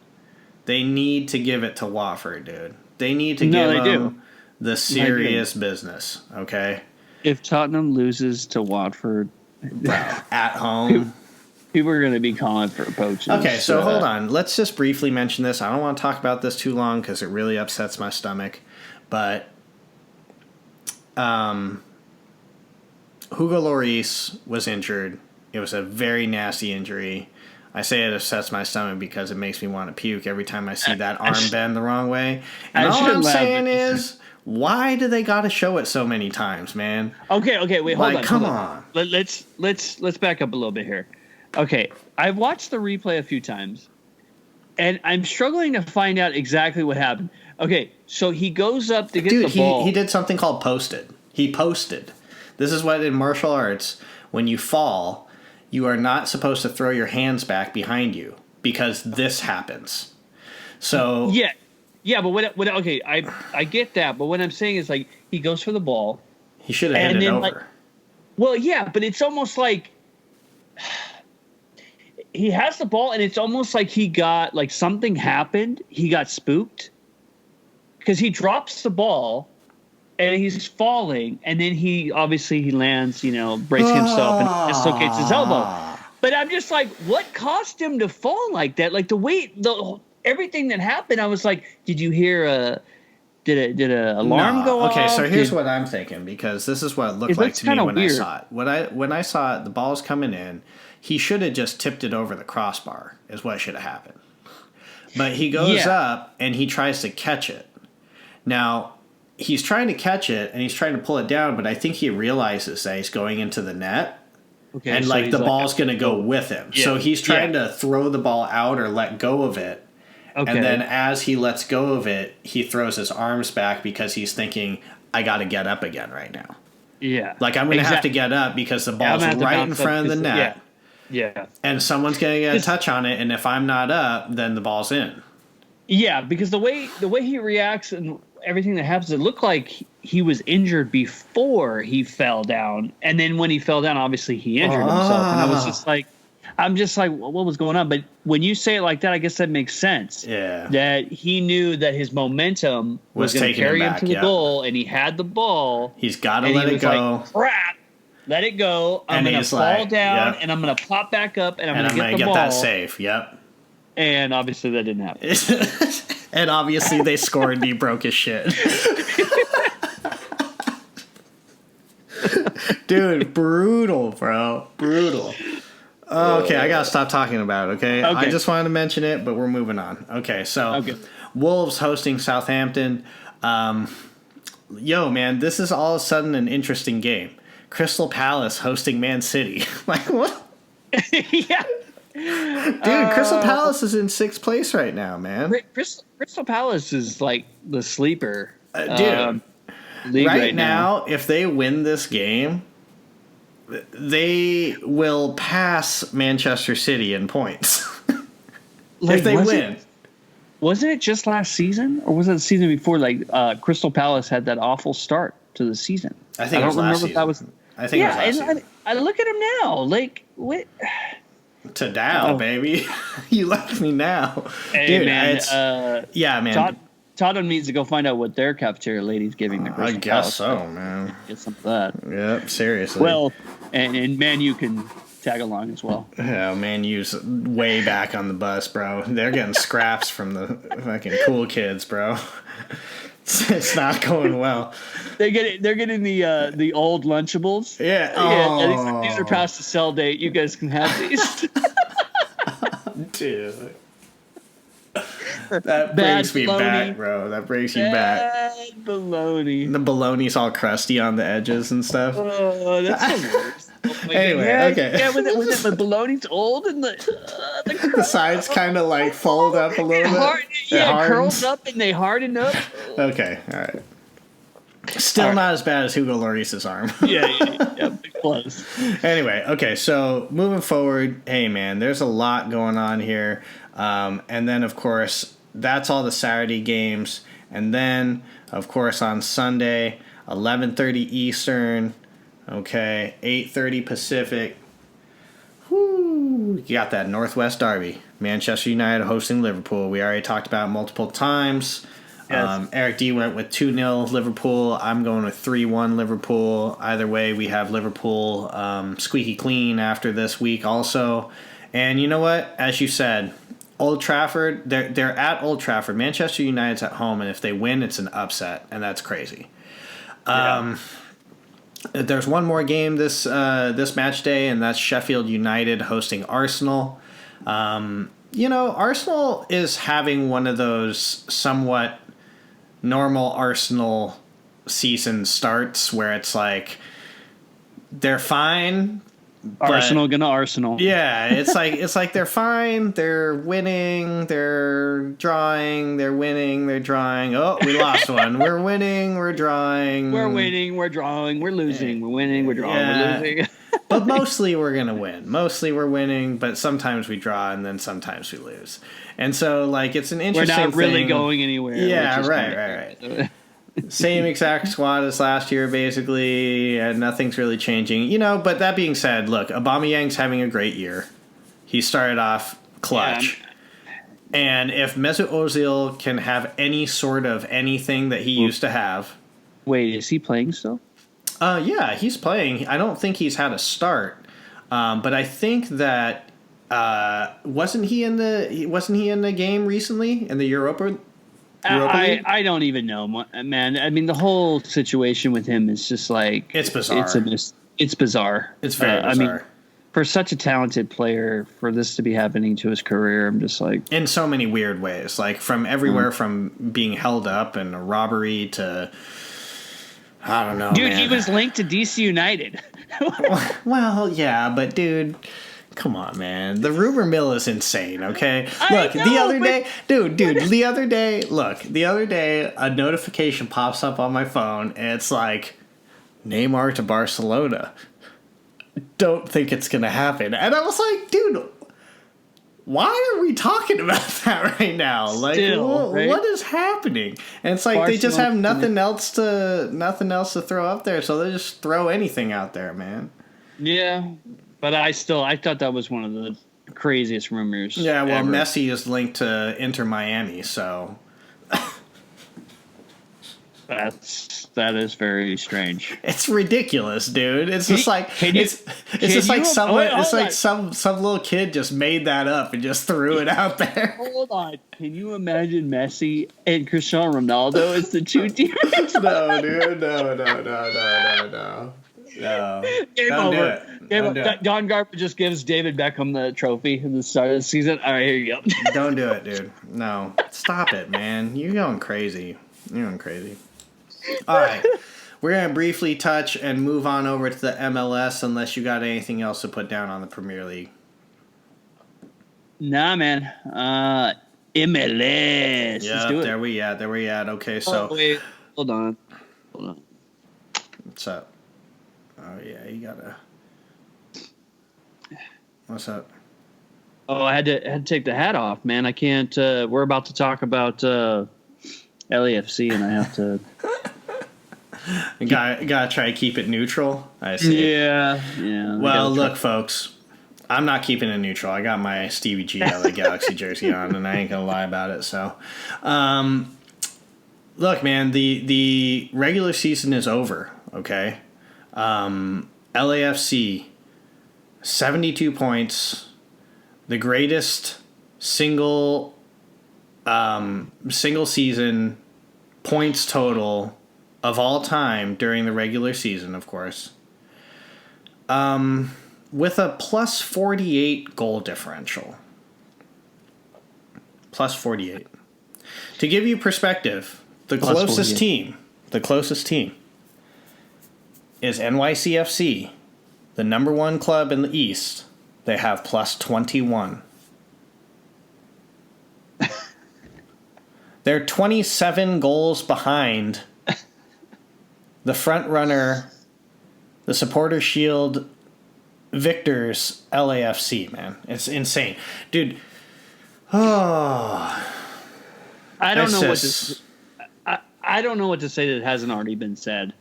They need to give it to Watford, dude. They need to give them the serious business, okay? If Tottenham loses to Watford at home, people are going to be calling for poaches. Okay, so hold on. Let's just briefly mention this. I don't want to talk about this too long because it really upsets my stomach. But Hugo Lloris was injured. It was a very nasty injury. I say it upsets my stomach because it makes me want to puke every time I see that arm bend the wrong way. And all I'm saying is, why do they got to show it so many times, man? Okay, wait, hold on. Come on. Let's back up a little bit here. Okay, I've watched the replay a few times, and I'm struggling to find out exactly what happened. Okay, so he goes up to get the ball. He did something called posted. He posted. This is what in martial arts, when you fall, you are not supposed to throw your hands back behind you because this happens. So yeah, but okay, I get that, but what I'm saying is he goes for the ball. He should have handed it over. But it's almost like he has the ball, and it's almost like he got something happened. He got spooked because he drops the ball. And he's falling, and then he lands, breaks himself and dislocates his elbow. But I'm just like, what caused him to fall like that? Like the weight, everything that happened, I was like, did you hear did a alarm go off? Okay, so here's what I'm thinking, because this is what it looked like to me when weird. I saw it. When I saw it, the ball's coming in. He should have just tipped it over the crossbar, is what should have happened. But he goes up and he tries to catch it. Now, he's trying to catch it and he's trying to pull it down, but I think he realizes that he's going into the net. Okay, and so the ball's going to go with him. Yeah. So he's trying to throw the ball out or let go of it. Okay. And then as he lets go of it, he throws his arms back because he's thinking, I got to get up again right now. Yeah. Like, I'm going to have to get up because the ball's right in front of the net. Yeah. And someone's going to get a touch on it, and if I'm not up, then the ball's in. Yeah, because the way he reacts and everything that happens, it looked like he was injured before he fell down. And then when he fell down, obviously he injured himself. And I was just like, what was going on? But when you say it like that, I guess that makes sense. Yeah. That he knew that his momentum was going to carry him to the goal, and he had the ball. He's got to let it go. Like, crap. Let it go. I'm going to fall down, and I'm going to pop back up, and I'm going to get the ball. That save. Yep. And obviously that didn't happen. And obviously they scored and he broke his shit. Dude, brutal, bro. Brutal. Okay, I got to stop talking about it, okay? I just wanted to mention it, but we're moving on. Okay, so Wolves hosting Southampton. Yo, man, this is all of a sudden an interesting game. Crystal Palace hosting Man City. Like, what? Yeah. Dude, Crystal Palace is in 6th place right now, man. Crystal Palace is like the sleeper. Dude, right now, if they win this game, they will pass Manchester City in points. If they win. Wasn't it just last season? Or was it the season before? Like, Crystal Palace had that awful start to the season. I think it was last season. I think it was last season. I look at him now. Like, what... To Dow, baby. You like me now. Hey, dude, man. Man. Tottenham needs to go find out what their cafeteria lady's giving the Crystal I guess so, man. Get some of that. Yep, seriously. Well, and Man U can tag along as well. Yeah, Man U's way back on the bus, bro. They're getting scraps from the fucking cool kids, bro. It's not going well. They're getting the old Lunchables. Yeah. Yeah. These are past the sell date. You guys can have these. Dude. That brings me back, bro. That brings you back. Bad bologna. The bologna's all crusty on the edges and stuff. Oh, that's the worst. Oh anyway, okay. Yeah, the bologna's old and the sides kind of like fold up a little bit. It curls up and they harden up. Okay, all right. Still not as bad as Hugo Lloris's arm. Yeah, big plus. Anyway, okay, so moving forward, hey man, there's a lot going on here. And then, of course, that's all the Saturday games. And then, of course, on Sunday, 11:30 Eastern, okay, 8:30 Pacific. Whoo! You got that Northwest Derby. Manchester United hosting Liverpool. We already talked about it multiple times. Yes. Eric D went with 2-0 Liverpool. I'm going with 3-1 Liverpool. Either way, we have Liverpool squeaky clean after this week also. And you know what? As you said, Old Trafford, they're at Old Trafford. Manchester United's at home, and if they win, it's an upset, and that's crazy. There's one more game this match day, and that's Sheffield United hosting Arsenal. Arsenal is having one of those somewhat normal Arsenal season starts where it's like they're fine. Arsenal gonna Arsenal. Yeah, it's like they're fine, they're winning, they're drawing, they're winning, they're drawing. Oh, we lost one. We're winning, we're drawing. We're winning, we're drawing, we're losing, we're winning, we're drawing, we're losing. But mostly we're gonna win. Mostly we're winning, but sometimes we draw and then sometimes we lose. And so like it's an interesting thing. We're not really going anywhere. Yeah, right. Same exact squad as last year, basically, and nothing's really changing. But that being said, look, Aubameyang's having a great year. He started off clutch. Yeah. And if Mesut Ozil can have any sort of anything that he used to have... Wait, is he playing still? Yeah, he's playing. I don't think he's had a start. But I think that Wasn't he in the game recently in the Europa League? I don't even know, man. I mean, the whole situation with him is just like It's bizarre. It's bizarre. It's very bizarre. I mean, for such a talented player, for this to be happening to his career, I'm just like, in so many weird ways, like from everywhere from being held up and a robbery to, I don't know, dude. man. He was linked to DC United. Well, yeah, but dude. Come on, man. The rumor mill is insane, okay? Look, the other day, the other day, a notification pops up on my phone, and it's like, Neymar to Barcelona. Don't think it's going to happen. And I was like, dude, why are we talking about that right now? Like, right? What is happening? And it's like Barcelona, they just have nothing else to throw up there, so they just throw anything out there, man. Yeah. But I thought that was one of the craziest rumors. Yeah, well, ever. Messi is linked to Inter Miami, so that is very strange. It's ridiculous, dude. It's just like some little kid just made that up and just threw it out there. Hold on, can you imagine Messi and Cristiano Ronaldo as the two teams? No, dude, no. No, Game don't over. do it. Game Don't do over. it. Don Garber just gives David Beckham the trophy at the start of the season. All right, here you go. Don't do it, dude. No, stop it, man. You're going crazy. All right, we're gonna briefly touch and move on over to the MLS, unless you got anything else to put down on the Premier League. Nah, man. MLS. Yeah, Let's do it. there we at. Okay, so wait. Hold on. What's up? Oh yeah, you gotta. What's up? Oh, I had to take the hat off, man. I can't. We're about to talk about LAFC, and I have to. Gotta try to keep it neutral. I see. Yeah. Well, look, folks. I'm not keeping it neutral. I got my Stevie G LA Galaxy jersey on, and I ain't gonna lie about it. So, look, man. The regular season is over. Okay. LAFC, 72 points, the greatest single season points total of all time during the regular season, of course, with a plus 48 goal differential. Plus 48. To give you perspective, the closest team is NYCFC, the number one club in the East. They have plus 21. They're 27 goals behind the front runner, the Supporter Shield victors, LAFC, man. It's insane. Dude, I don't know what to I don't know what to say that hasn't already been said.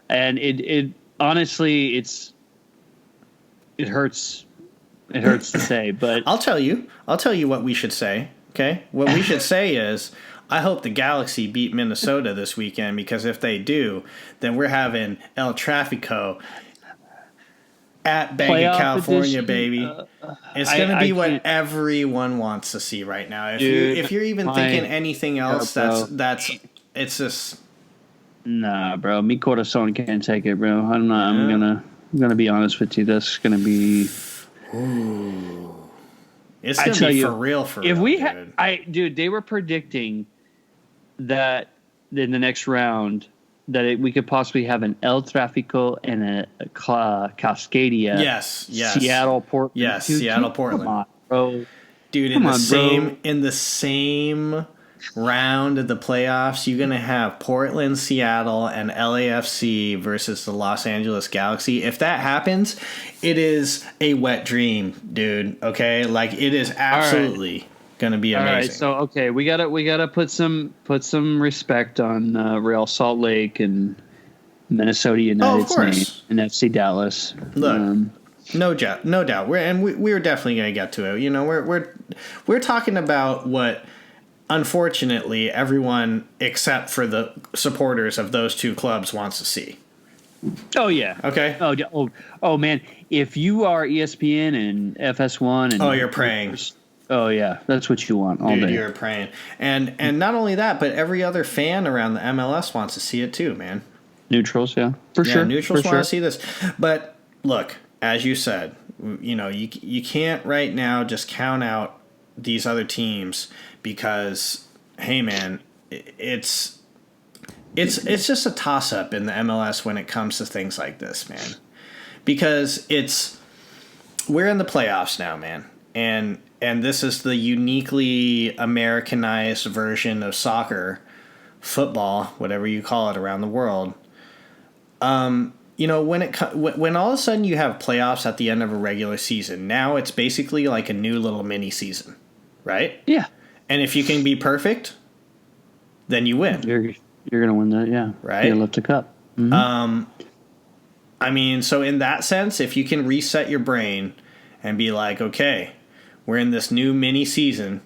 And it honestly, it hurts. It hurts to say, but I'll tell you what we should say. Okay, what we should say is, I hope the Galaxy beat Minnesota this weekend, because if they do, then we're having El Trafico at Bank of California, edition, baby. It's going to be what everyone wants to see right now. If you're even thinking anything else, it's just. Nah, bro. Mi corazón can't take it, bro. I'm gonna be honest with you. That's gonna be. Ooh. It's gonna be for real. If we dude, they were predicting that in the next round that we could possibly have an El Trafico and a Cascadia. Yes. Seattle, Portland. Yes, dude, Seattle, Portland. Come on, bro. Dude, in the same round of the playoffs, you're going to have Portland, Seattle, and LAFC versus the Los Angeles Galaxy. If that happens, it is a wet dream, dude. Okay? Like, it is absolutely going to be amazing. All right, so okay, we gotta put some respect on Real Salt Lake and Minnesota United's name and FC Dallas. Look, no doubt. We're definitely going to get to it. You know, we're talking about what, unfortunately, everyone except for the supporters of those two clubs wants to see. Oh yeah. Okay. Oh man. If you are ESPN and FS1 and you're praying. Oh yeah, that's what you want all Dude, day. you're praying. And not only that, but every other fan around the MLS wants to see it too, man. Neutrals, yeah, for sure. Neutrals for want sure. to see this. But look, as you said, you can't right now just count out these other teams because, hey man, it's just a toss up in the MLS when it comes to things like this, man. Because we're in the playoffs now, man, and this is the uniquely Americanized version of soccer, football, whatever you call it around the world. When all of a sudden you have playoffs at the end of a regular season, now it's basically like a new little mini season, right? Yeah. And if you can be perfect, then you win. You're gonna win that, yeah. Right. You lift a cup. Mm-hmm. So in that sense, if you can reset your brain and be like, okay, we're in this new mini season,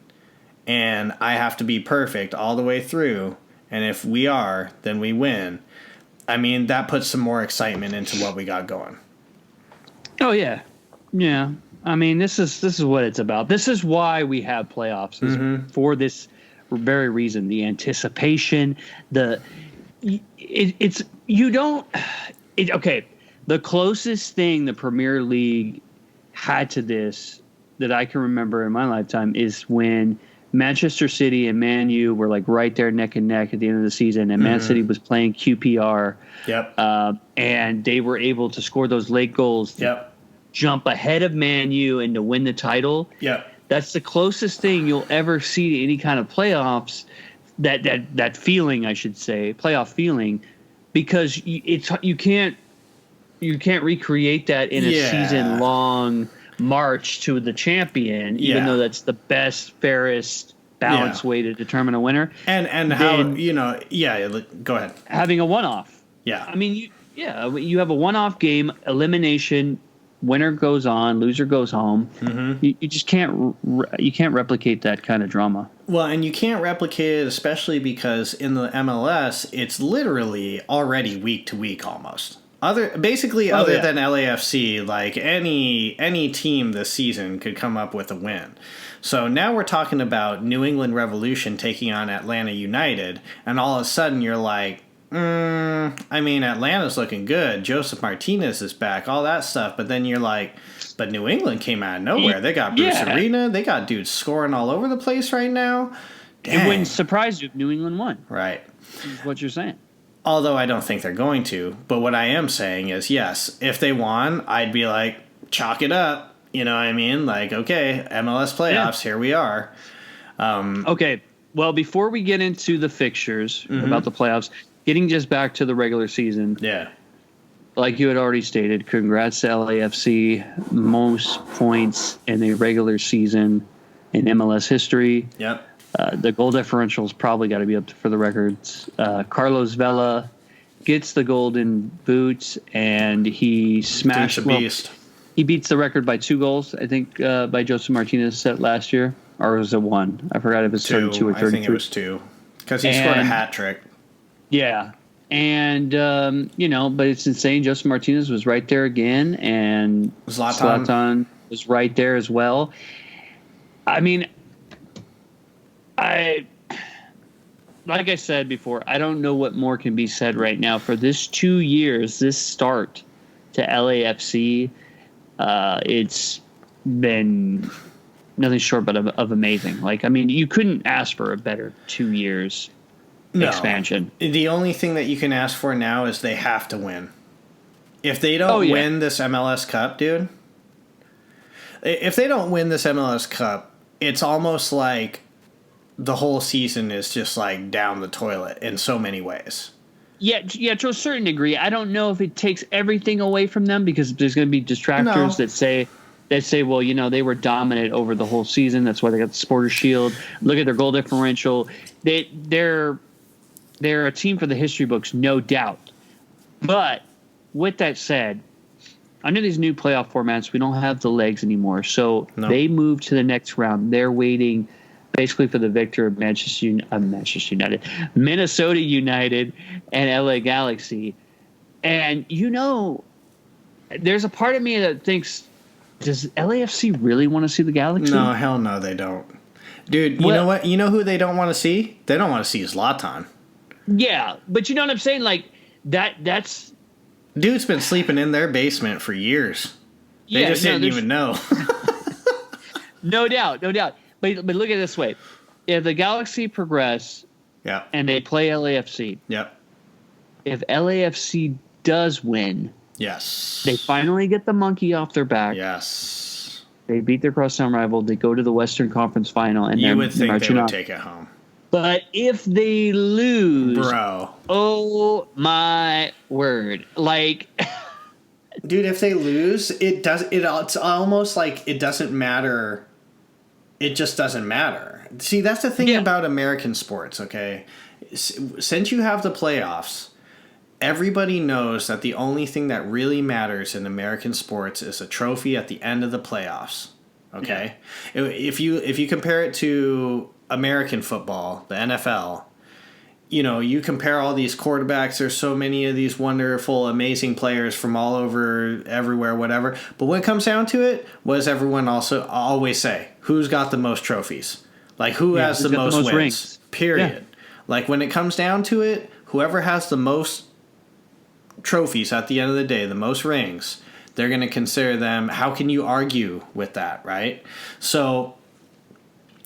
and I have to be perfect all the way through, and if we are, then we win. I mean, that puts some more excitement into what we got going. Oh yeah, yeah. I mean, this is what it's about. This is why we have playoffs. For this very reason, the anticipation. The closest thing the Premier League had to this that I can remember in my lifetime is when Manchester City and Man U were like right there neck and neck at the end of the season, and Man City was playing QPR. Yep. And they were able to score those late goals to jump ahead of Man U and to win the title. Yep. That's the closest thing you'll ever see to any kind of playoffs. That feeling, I should say, playoff feeling, because you can't recreate that in a season long march to the champion, even though that's the best, fairest, balanced way to determine a winner. And how go ahead. Having a one-off. Yeah. I mean, you have a one-off game, elimination, winner goes on, loser goes home. Mm-hmm. You just can't replicate that kind of drama. Well, and you can't replicate it, especially because in the MLS, it's literally already week to week almost. Other than LAFC, like any team this season could come up with a win. So now we're talking about New England Revolution taking on Atlanta United, and all of a sudden you're like, Atlanta's looking good. Joseph Martinez is back, all that stuff. But then you're like, but New England came out of nowhere. They got Bruce Arena. They got dudes scoring all over the place right now. Dang. It wouldn't surprise you if New England won. Right. Is what you're saying. Although I don't think they're going to. But what I am saying is, yes, if they won, I'd be like, chalk it up. You know what I mean? Like, okay, MLS playoffs, here we are. Okay. Well, before we get into the fixtures about the playoffs, getting just back to the regular season. Yeah. Like you had already stated, congrats to LAFC. Most points in a regular season in MLS history. Yep. The goal differential's probably got to be up for the records. Carlos Vela gets the golden boot, and he smashed. Beast. He beats the record by 2 goals, I think, by Joseph Martinez set last year. Or was it 1? I forgot if it was 32 or 33. I think it was 2. Because he scored a hat trick. Yeah. And, but it's insane. Joseph Martinez was right there again, and Zlatan was right there as well. I mean, like I said before, I don't know what more can be said right now. For this 2 years, this start to LAFC, it's been nothing short but of amazing. Like, I mean, you couldn't ask for a better 2 years expansion. The only thing that you can ask for now is they have to win. If they don't win this MLS Cup, dude, if they don't win this MLS Cup, it's almost like the whole season is just like down the toilet in so many ways. Yeah, to a certain degree. I don't know if it takes everything away from them, because there's going to be detractors that say, well, they were dominant over the whole season. That's why they got the Supporters Shield. Look at their goal differential. They're a team for the history books, no doubt. But with that said, under these new playoff formats, we don't have the legs anymore. So they move to the next round. They're waiting basically for the victor of Minnesota United and LA Galaxy. And there's a part of me that thinks, does LAFC really want to see the Galaxy? No, hell no, they don't. Dude, you know what? You know who they don't want to see? They don't want to see Zlatan. Yeah, but you know what I'm saying? Like, that's... Dude's been sleeping in their basement for years. They just didn't even know. No doubt. But look at it this way. If the Galaxy progress and they play LAFC, if LAFC does win, yes, they finally get the monkey off their back. Yes. They beat their crosstown rival. They go to the Western Conference Final. And you would think they would take it home. But if they lose, bro, oh my word! Like, dude, if they lose, it's almost like it doesn't matter. It just doesn't matter. See, that's the thing about American sports. Okay, since you have the playoffs, everybody knows that the only thing that really matters in American sports is a trophy at the end of the playoffs. Okay, if you compare it to American football, the NFL, you compare all these quarterbacks. There's so many of these wonderful, amazing players from all over, everywhere, whatever. But when it comes down to it, what does everyone also always say? Who's got the most trophies? Like, who has the most wins? Rings. Period. Yeah. Like, when it comes down to it, whoever has the most trophies at the end of the day, the most rings, they're going to consider them. How can you argue with that, right? So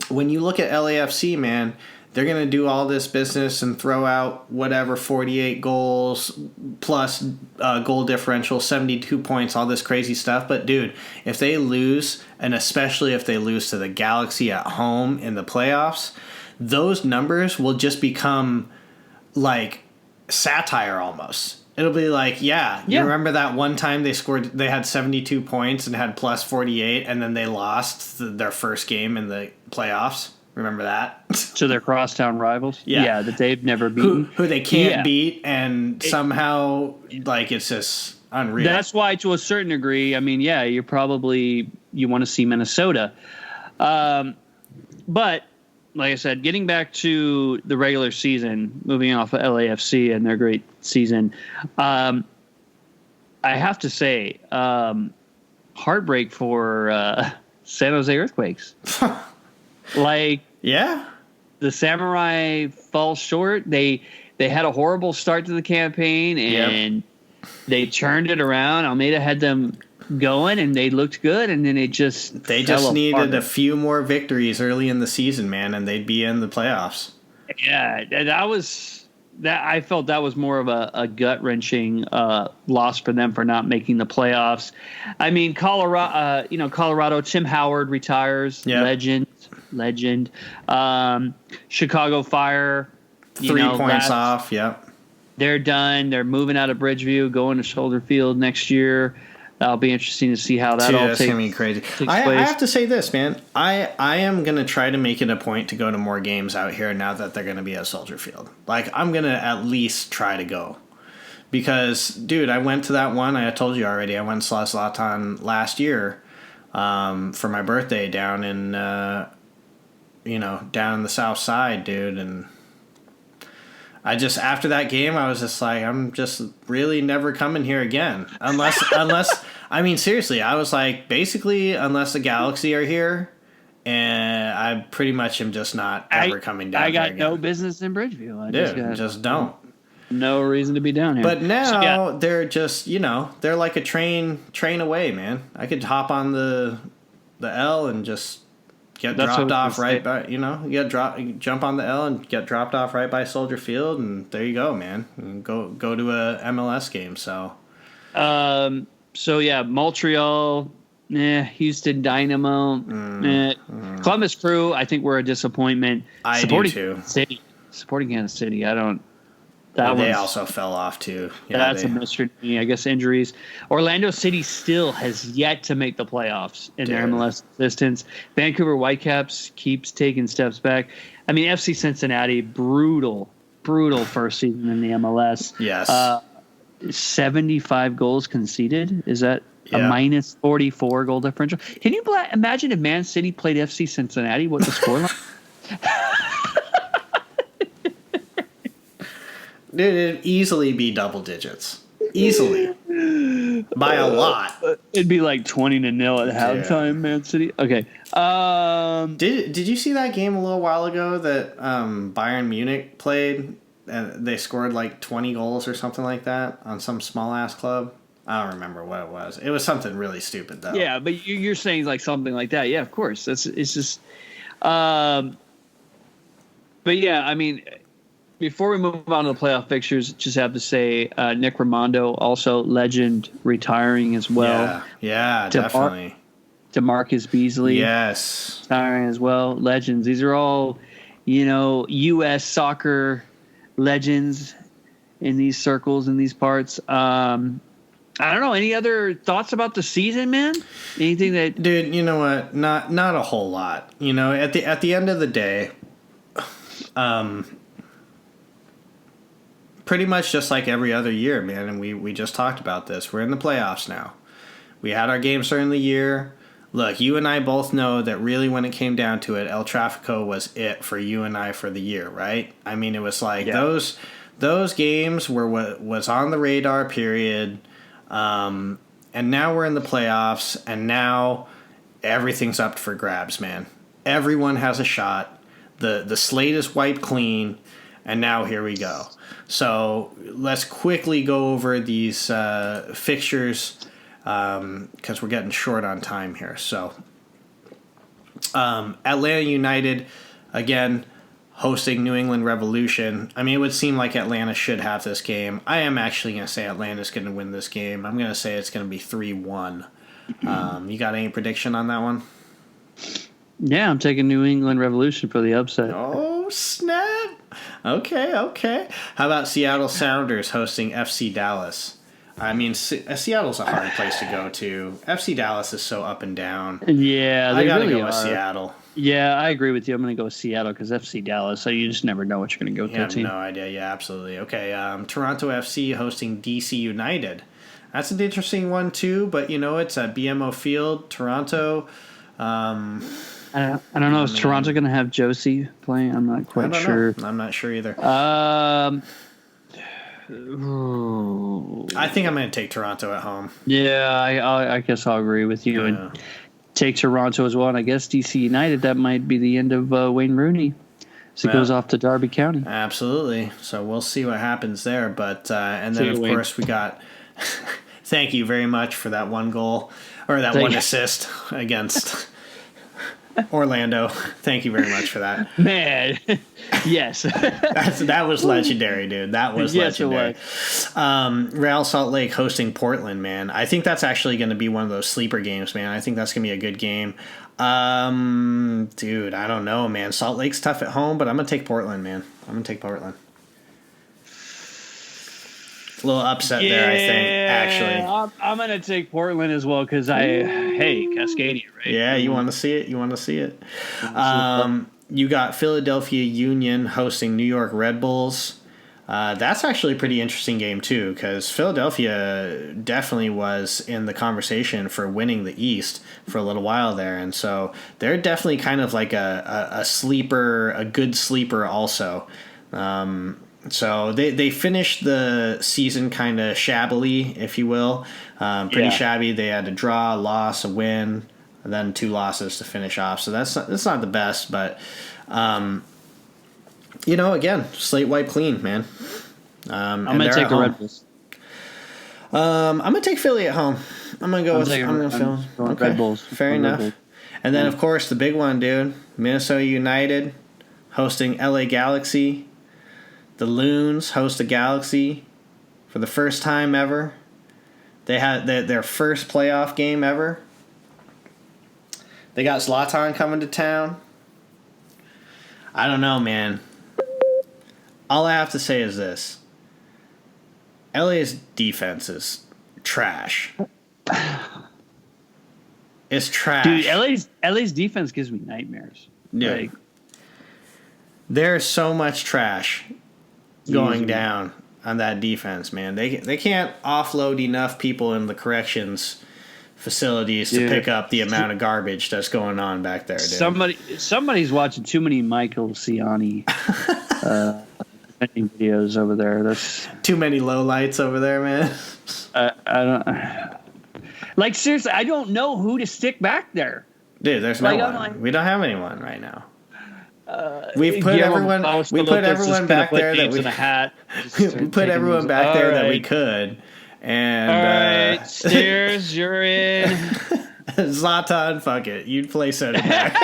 when you look at LAFC, man, they're going to do all this business and throw out whatever 48 goals plus goal differential, 72 points, all this crazy stuff. But, dude, if they lose, and especially if they lose to the Galaxy at home in the playoffs, those numbers will just become like satire almost. It'll be like, you remember that one time they had 72 points and had plus 48, and then they lost their first game in the playoffs? Remember that? To their crosstown rivals? Yeah, that they've never beaten. Who they can't beat, and somehow, like, it's just unreal. That's why, to a certain degree, I mean, you want to see Minnesota. But, like I said, getting back to the regular season, moving off of LAFC and their great season, I have to say, heartbreak for San Jose Earthquakes. The Samurai fall short. They had a horrible start to the campaign, and they turned it around. Almeida had them going, and they looked good, and then they just needed a few more victories early in the season, man, and they'd be in the playoffs. Yeah, I felt that was more of a gut-wrenching loss for them for not making the playoffs. I mean, Colorado, Tim Howard retires, legend. Chicago Fire, 3 points off. They're done. They're moving out of Bridgeview, going to Soldier Field next year. That'll be interesting to see how that all takes. That's gonna be crazy. I have to say this, man. I am gonna try to make it a point to go to more games out here now that they're gonna be at Soldier Field. Like, I'm gonna at least try to go, because, dude, I went to that one. I told you already. I went to Zlatan last year for my birthday down in down in the South Side, dude, and I just, after that game, I was just like, I'm just really never coming here again. Unless, I mean, seriously, I was like, basically, unless the Galaxy are here, and I pretty much am just not ever coming down here again. I got no business in Bridgeview. Just don't. No reason to be down here. But now they're just, they're like a train away, man. I could hop on the L and just get dropped off right by, jump on the L and get dropped off right by Soldier Field, and there you go, man. And go to a MLS game. So, Montreal, Houston Dynamo, Columbus Crew. I think we're a disappointment. I do too. Supporting Kansas City. I don't. They also fell off too. That's a mystery to me. I guess injuries. Orlando City still has yet to make the playoffs in their MLS existence. Vancouver Whitecaps keeps taking steps back. I mean, FC Cincinnati, brutal first season in the MLS. Yes. 75 goals conceded. Is that a minus 44 goal differential? Can you imagine if Man City played FC Cincinnati? What the scoreline? Dude, it'd easily be double digits. Easily. By a lot. It'd be like 20-0 at halftime, Man City. Okay. Did you see that game a little while ago that Bayern Munich played and they scored like 20 goals or something like that on some small ass club? I don't remember what it was. It was something really stupid though. Yeah, but you're saying like something like that. Yeah, of course. It's just. But yeah, I mean, before we move on to the playoff fixtures, just have to say Nick Rimando, also legend, retiring as well. Yeah, definitely. DeMarcus Beasley, yes, retiring as well. Legends. These are all, U.S. soccer legends in these circles, in these parts. I don't know. Any other thoughts about the season, man? Anything that, dude? You know what? Not a whole lot. At the end of the day, pretty much just like every other year, man. And we just talked about this. We're in the playoffs now. We had our games during the year. Look, you and I both know that really when it came down to it, El Trafico was it for you and I for the year, right? I mean, it was like those games were what was on the radar, period. And now we're in the playoffs, and now everything's up for grabs, man. Everyone has a shot. The slate is wiped clean, and now here we go. So let's quickly go over these fixtures because we're getting short on time here. So Atlanta United, again, hosting New England Revolution. I mean, it would seem like Atlanta should have this game. I am actually going to say Atlanta's going to win this game. I'm going to say it's going to be 3-1. You got any prediction on that one? Yeah, I'm taking New England Revolution for the upset. Oh, snap. Okay. How about Seattle Sounders hosting FC Dallas? I mean, Seattle's a hard place to go to. FC Dallas is so up and down. Yeah, I got to go with Seattle. Yeah, I agree with you. I'm going to go with Seattle because FC Dallas, so you just never know what you're going to go with that team. No idea. Yeah, absolutely. Okay, Toronto FC hosting DC United. That's an interesting one, too, but, it's at BMO Field, Toronto. I don't know. Is Toronto going to have Josie playing? I'm not quite sure. I'm not sure either. I think I'm going to take Toronto at home. Yeah, I guess I'll agree with you. Yeah. And take Toronto as well, and I guess DC United, that might be the end of Wayne Rooney. So it goes off to Derby County. Absolutely. So we'll see what happens there. But and then, of course, we got – thank you very much for that one goal or that one assist against Orlando. Thank you very much for that. Man, yes. That was legendary, dude. That was legendary. It was. Real Salt Lake hosting Portland, man. I think that's actually going to be one of those sleeper games, man. I think that's going to be a good game. Dude, I don't know, man. Salt Lake's tough at home, but I'm going to take Portland, man. I'm going to take Portland. A little upset there, I think, actually. I'm going to take Portland as well because Cascadia, right? Yeah, you want to see it? You got Philadelphia Union hosting New York Red Bulls. That's actually a pretty interesting game, too, because Philadelphia definitely was in the conversation for winning the East for a little while there. And so they're definitely kind of like a sleeper, a good sleeper also. So they finished the season kind of shabbily, if you will. Pretty shabby. They had a draw, a loss, a win, and then 2 losses to finish off. So that's not the best, but again, slate wiped clean, man. I'm gonna take the Red Bulls. I'm gonna take Philly at home. I'm gonna go with Philly. Okay. Red Bulls. Fair enough. And then of course the big one, dude. Minnesota United hosting LA Galaxy. The Loons host the Galaxy for the first time ever. They had their first playoff game ever. They got Zlatan coming to town. I don't know, man. All I have to say is this. LA's defense is trash. It's trash. Dude, LA's defense gives me nightmares. Yeah. There's so much trash going down on that defense, man. They can't offload enough people in the corrections facilities to pick up the amount of garbage that's going on back there, dude. Somebody's watching too many Michael Ciani trending videos over there. That's too many low lights over there, man. I don't like seriously. I don't know who to stick back there. Dude, there's no one. We don't have anyone right now. We've put everyone. We put everyone back there that we. In a hat. We put everyone back there that we could. And all right, Steers, you're in. Zlatan, fuck it. You'd play center back.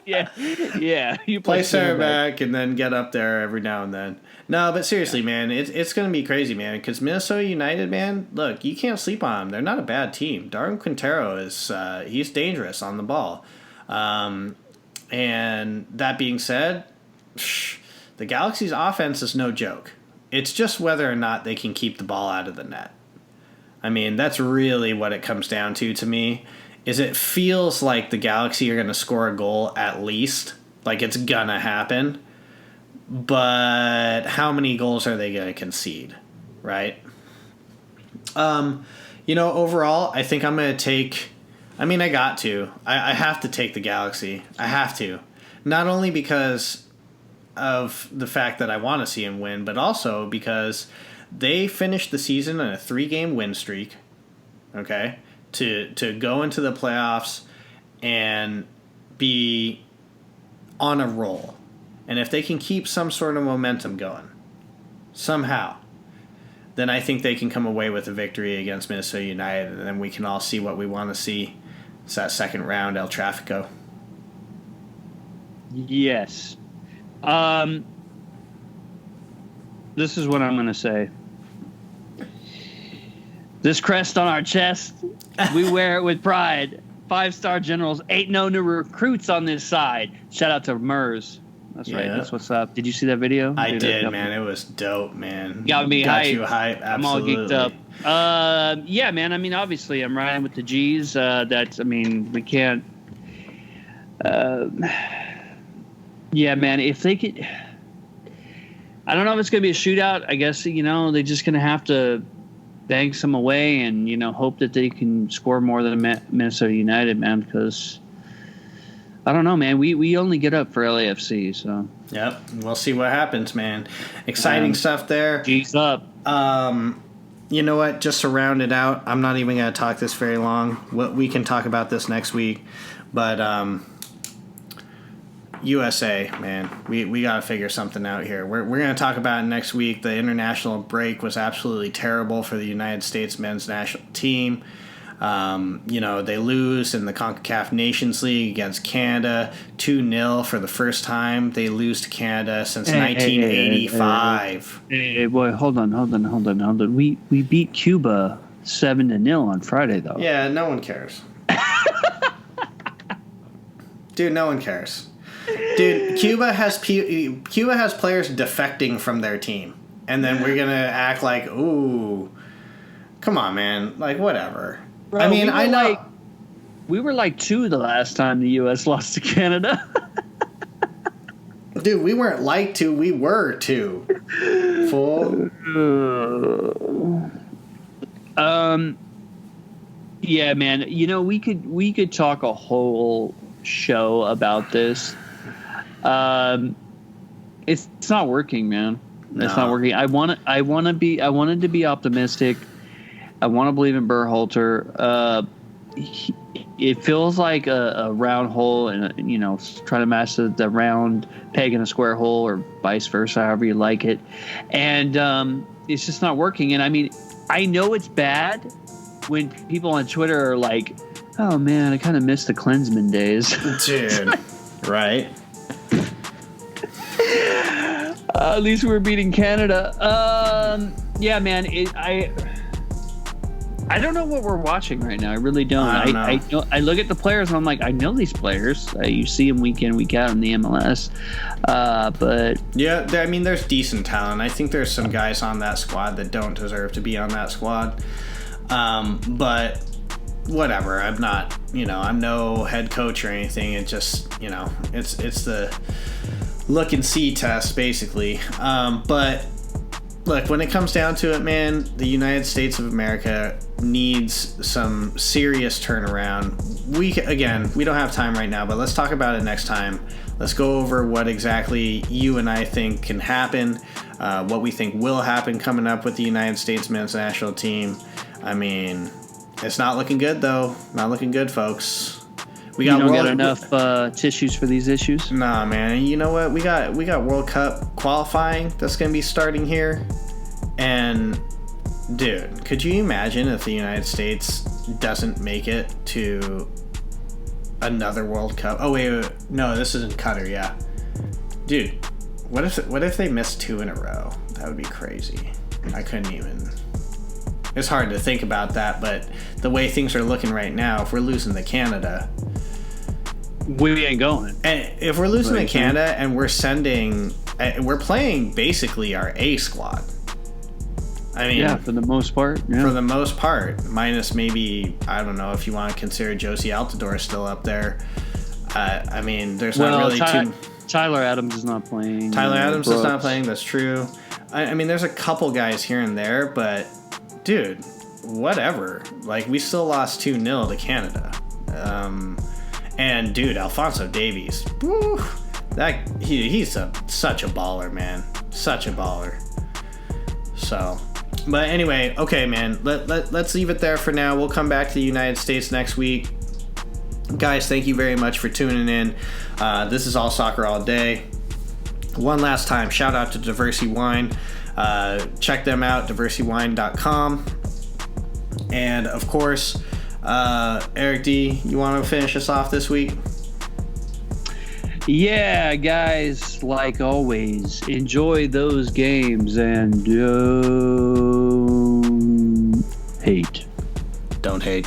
yeah. You play center back and then get up there every now and then. No, but seriously, man, it's going to be crazy, man. Because Minnesota United, man, look, you can't sleep on them. They're not a bad team. Darwin Quintero is he's dangerous on the ball. And that being said, the Galaxy's offense is no joke. It's just whether or not they can keep the ball out of the net. I mean, that's really what it comes down to me, is it feels like the Galaxy are going to score a goal at least. Like it's going to happen. But how many goals are they going to concede, right? Overall, I think I'm going to take... I mean, I got to. I have to take the Galaxy. I have to. Not only because of the fact that I want to see him win, but also because they finished the season on a 3-game win streak, okay, to go into the playoffs and be on a roll. And if they can keep some sort of momentum going, somehow, then I think they can come away with a victory against Minnesota United, and then we can all see what we want to see. It's that second round, El Trafico. Yes. This is what I'm going to say. This crest on our chest, we wear it with pride. 5-star generals, ain't no new recruits on this side. Shout out to Mers. That's right. That's what's up. Did you see that video? I did, man. It was dope, man. Got me hyped. You hyped. Absolutely. I'm all geeked up. Yeah, man. I mean, obviously, I'm riding with the G's. We can't. Yeah, man. If they could, I don't know if it's gonna be a shootout. I guess they're just gonna have to bang some away and hope that they can score more than Minnesota United, man. Because I don't know, man. We only get up for LAFC, so. Yep, we'll see what happens, man. Exciting stuff there. G's up. You know what? Just to round it out, I'm not even going to talk this very long. We can talk about this next week, but USA, man, we got to figure something out here. We're going to talk about it next week. The international break was absolutely terrible for the United States men's national team. They lose in the CONCACAF Nations League against Canada 2-0 for the first time. They lose to Canada since 1985. Hey, boy, hold on. We beat Cuba 7-0 on Friday, though. Yeah, no one cares. Dude, no one cares. Dude, Cuba has players defecting from their team, and then we're gonna act like, ooh, come on, man, like whatever. Bro, I mean, I know we were like 2 the last time the U.S. lost to Canada. Dude, we weren't like 2, we were 2. Fool. Yeah, man. We could talk a whole show about this. It's not working, man. It's not working. I wanted to be optimistic. I want to believe in Berhalter. It feels like a round hole, and trying to match the round peg in a square hole, or vice versa, however you like it. And it's just not working. And I mean, I know it's bad when people on Twitter are like, "Oh man, I kind of miss the Klinsmann days." Dude, right? At least we're beating Canada. Yeah, man. I don't know what we're watching right now. I really don't. I look at the players and I'm like, I know these players. You see them week in, week out in the MLS. But yeah, I mean, there's decent talent. I think there's some guys on that squad that don't deserve to be on that squad. But whatever. I'm not. I'm no head coach or anything. It just, it's the look and see test basically. But look, when it comes down to it, man, the United States of America needs some serious turnaround. We don't have time right now, but let's talk about it next time. Let's go over what exactly you and I think can happen, what we think will happen coming up with the United States men's national team. I mean, it's not looking good, though. Not looking good, folks. We got don't get enough tissues for these issues? Nah, man. And you know what? We got World Cup qualifying that's going to be starting here. And, dude, could you imagine if the United States doesn't make it to another World Cup? Oh, wait. No, this is in Qatar, yeah. Dude, what if they miss 2 in a row? That would be crazy. I couldn't even... It's hard to think about that, but the way things are looking right now, if we're losing to Canada... We ain't going. And if we're losing to Canada and we're playing basically our A squad. I mean, for the most part. Yeah. For the most part, minus maybe, I don't know if you want to consider Josie Altidore still up there. I mean, there's not really too. Tyler Adams is not playing. Tyler Adams is not playing. That's true. I mean, there's a couple guys here and there, but dude, whatever. Like, we still lost 2-0 to Canada. And dude, Alphonso Davies, woo, he's such a baller, man, such a baller. So, but anyway, okay, man, let's leave it there for now. We'll come back to the United States next week, guys. Thank you very much for tuning in. This is All Soccer All Day. One last time, shout out to Diversity Wine. Check them out, diversitywine.com. And of course, Eric D, you want to finish us off this week? Yeah, guys, like always, enjoy those games and don't hate. Don't hate.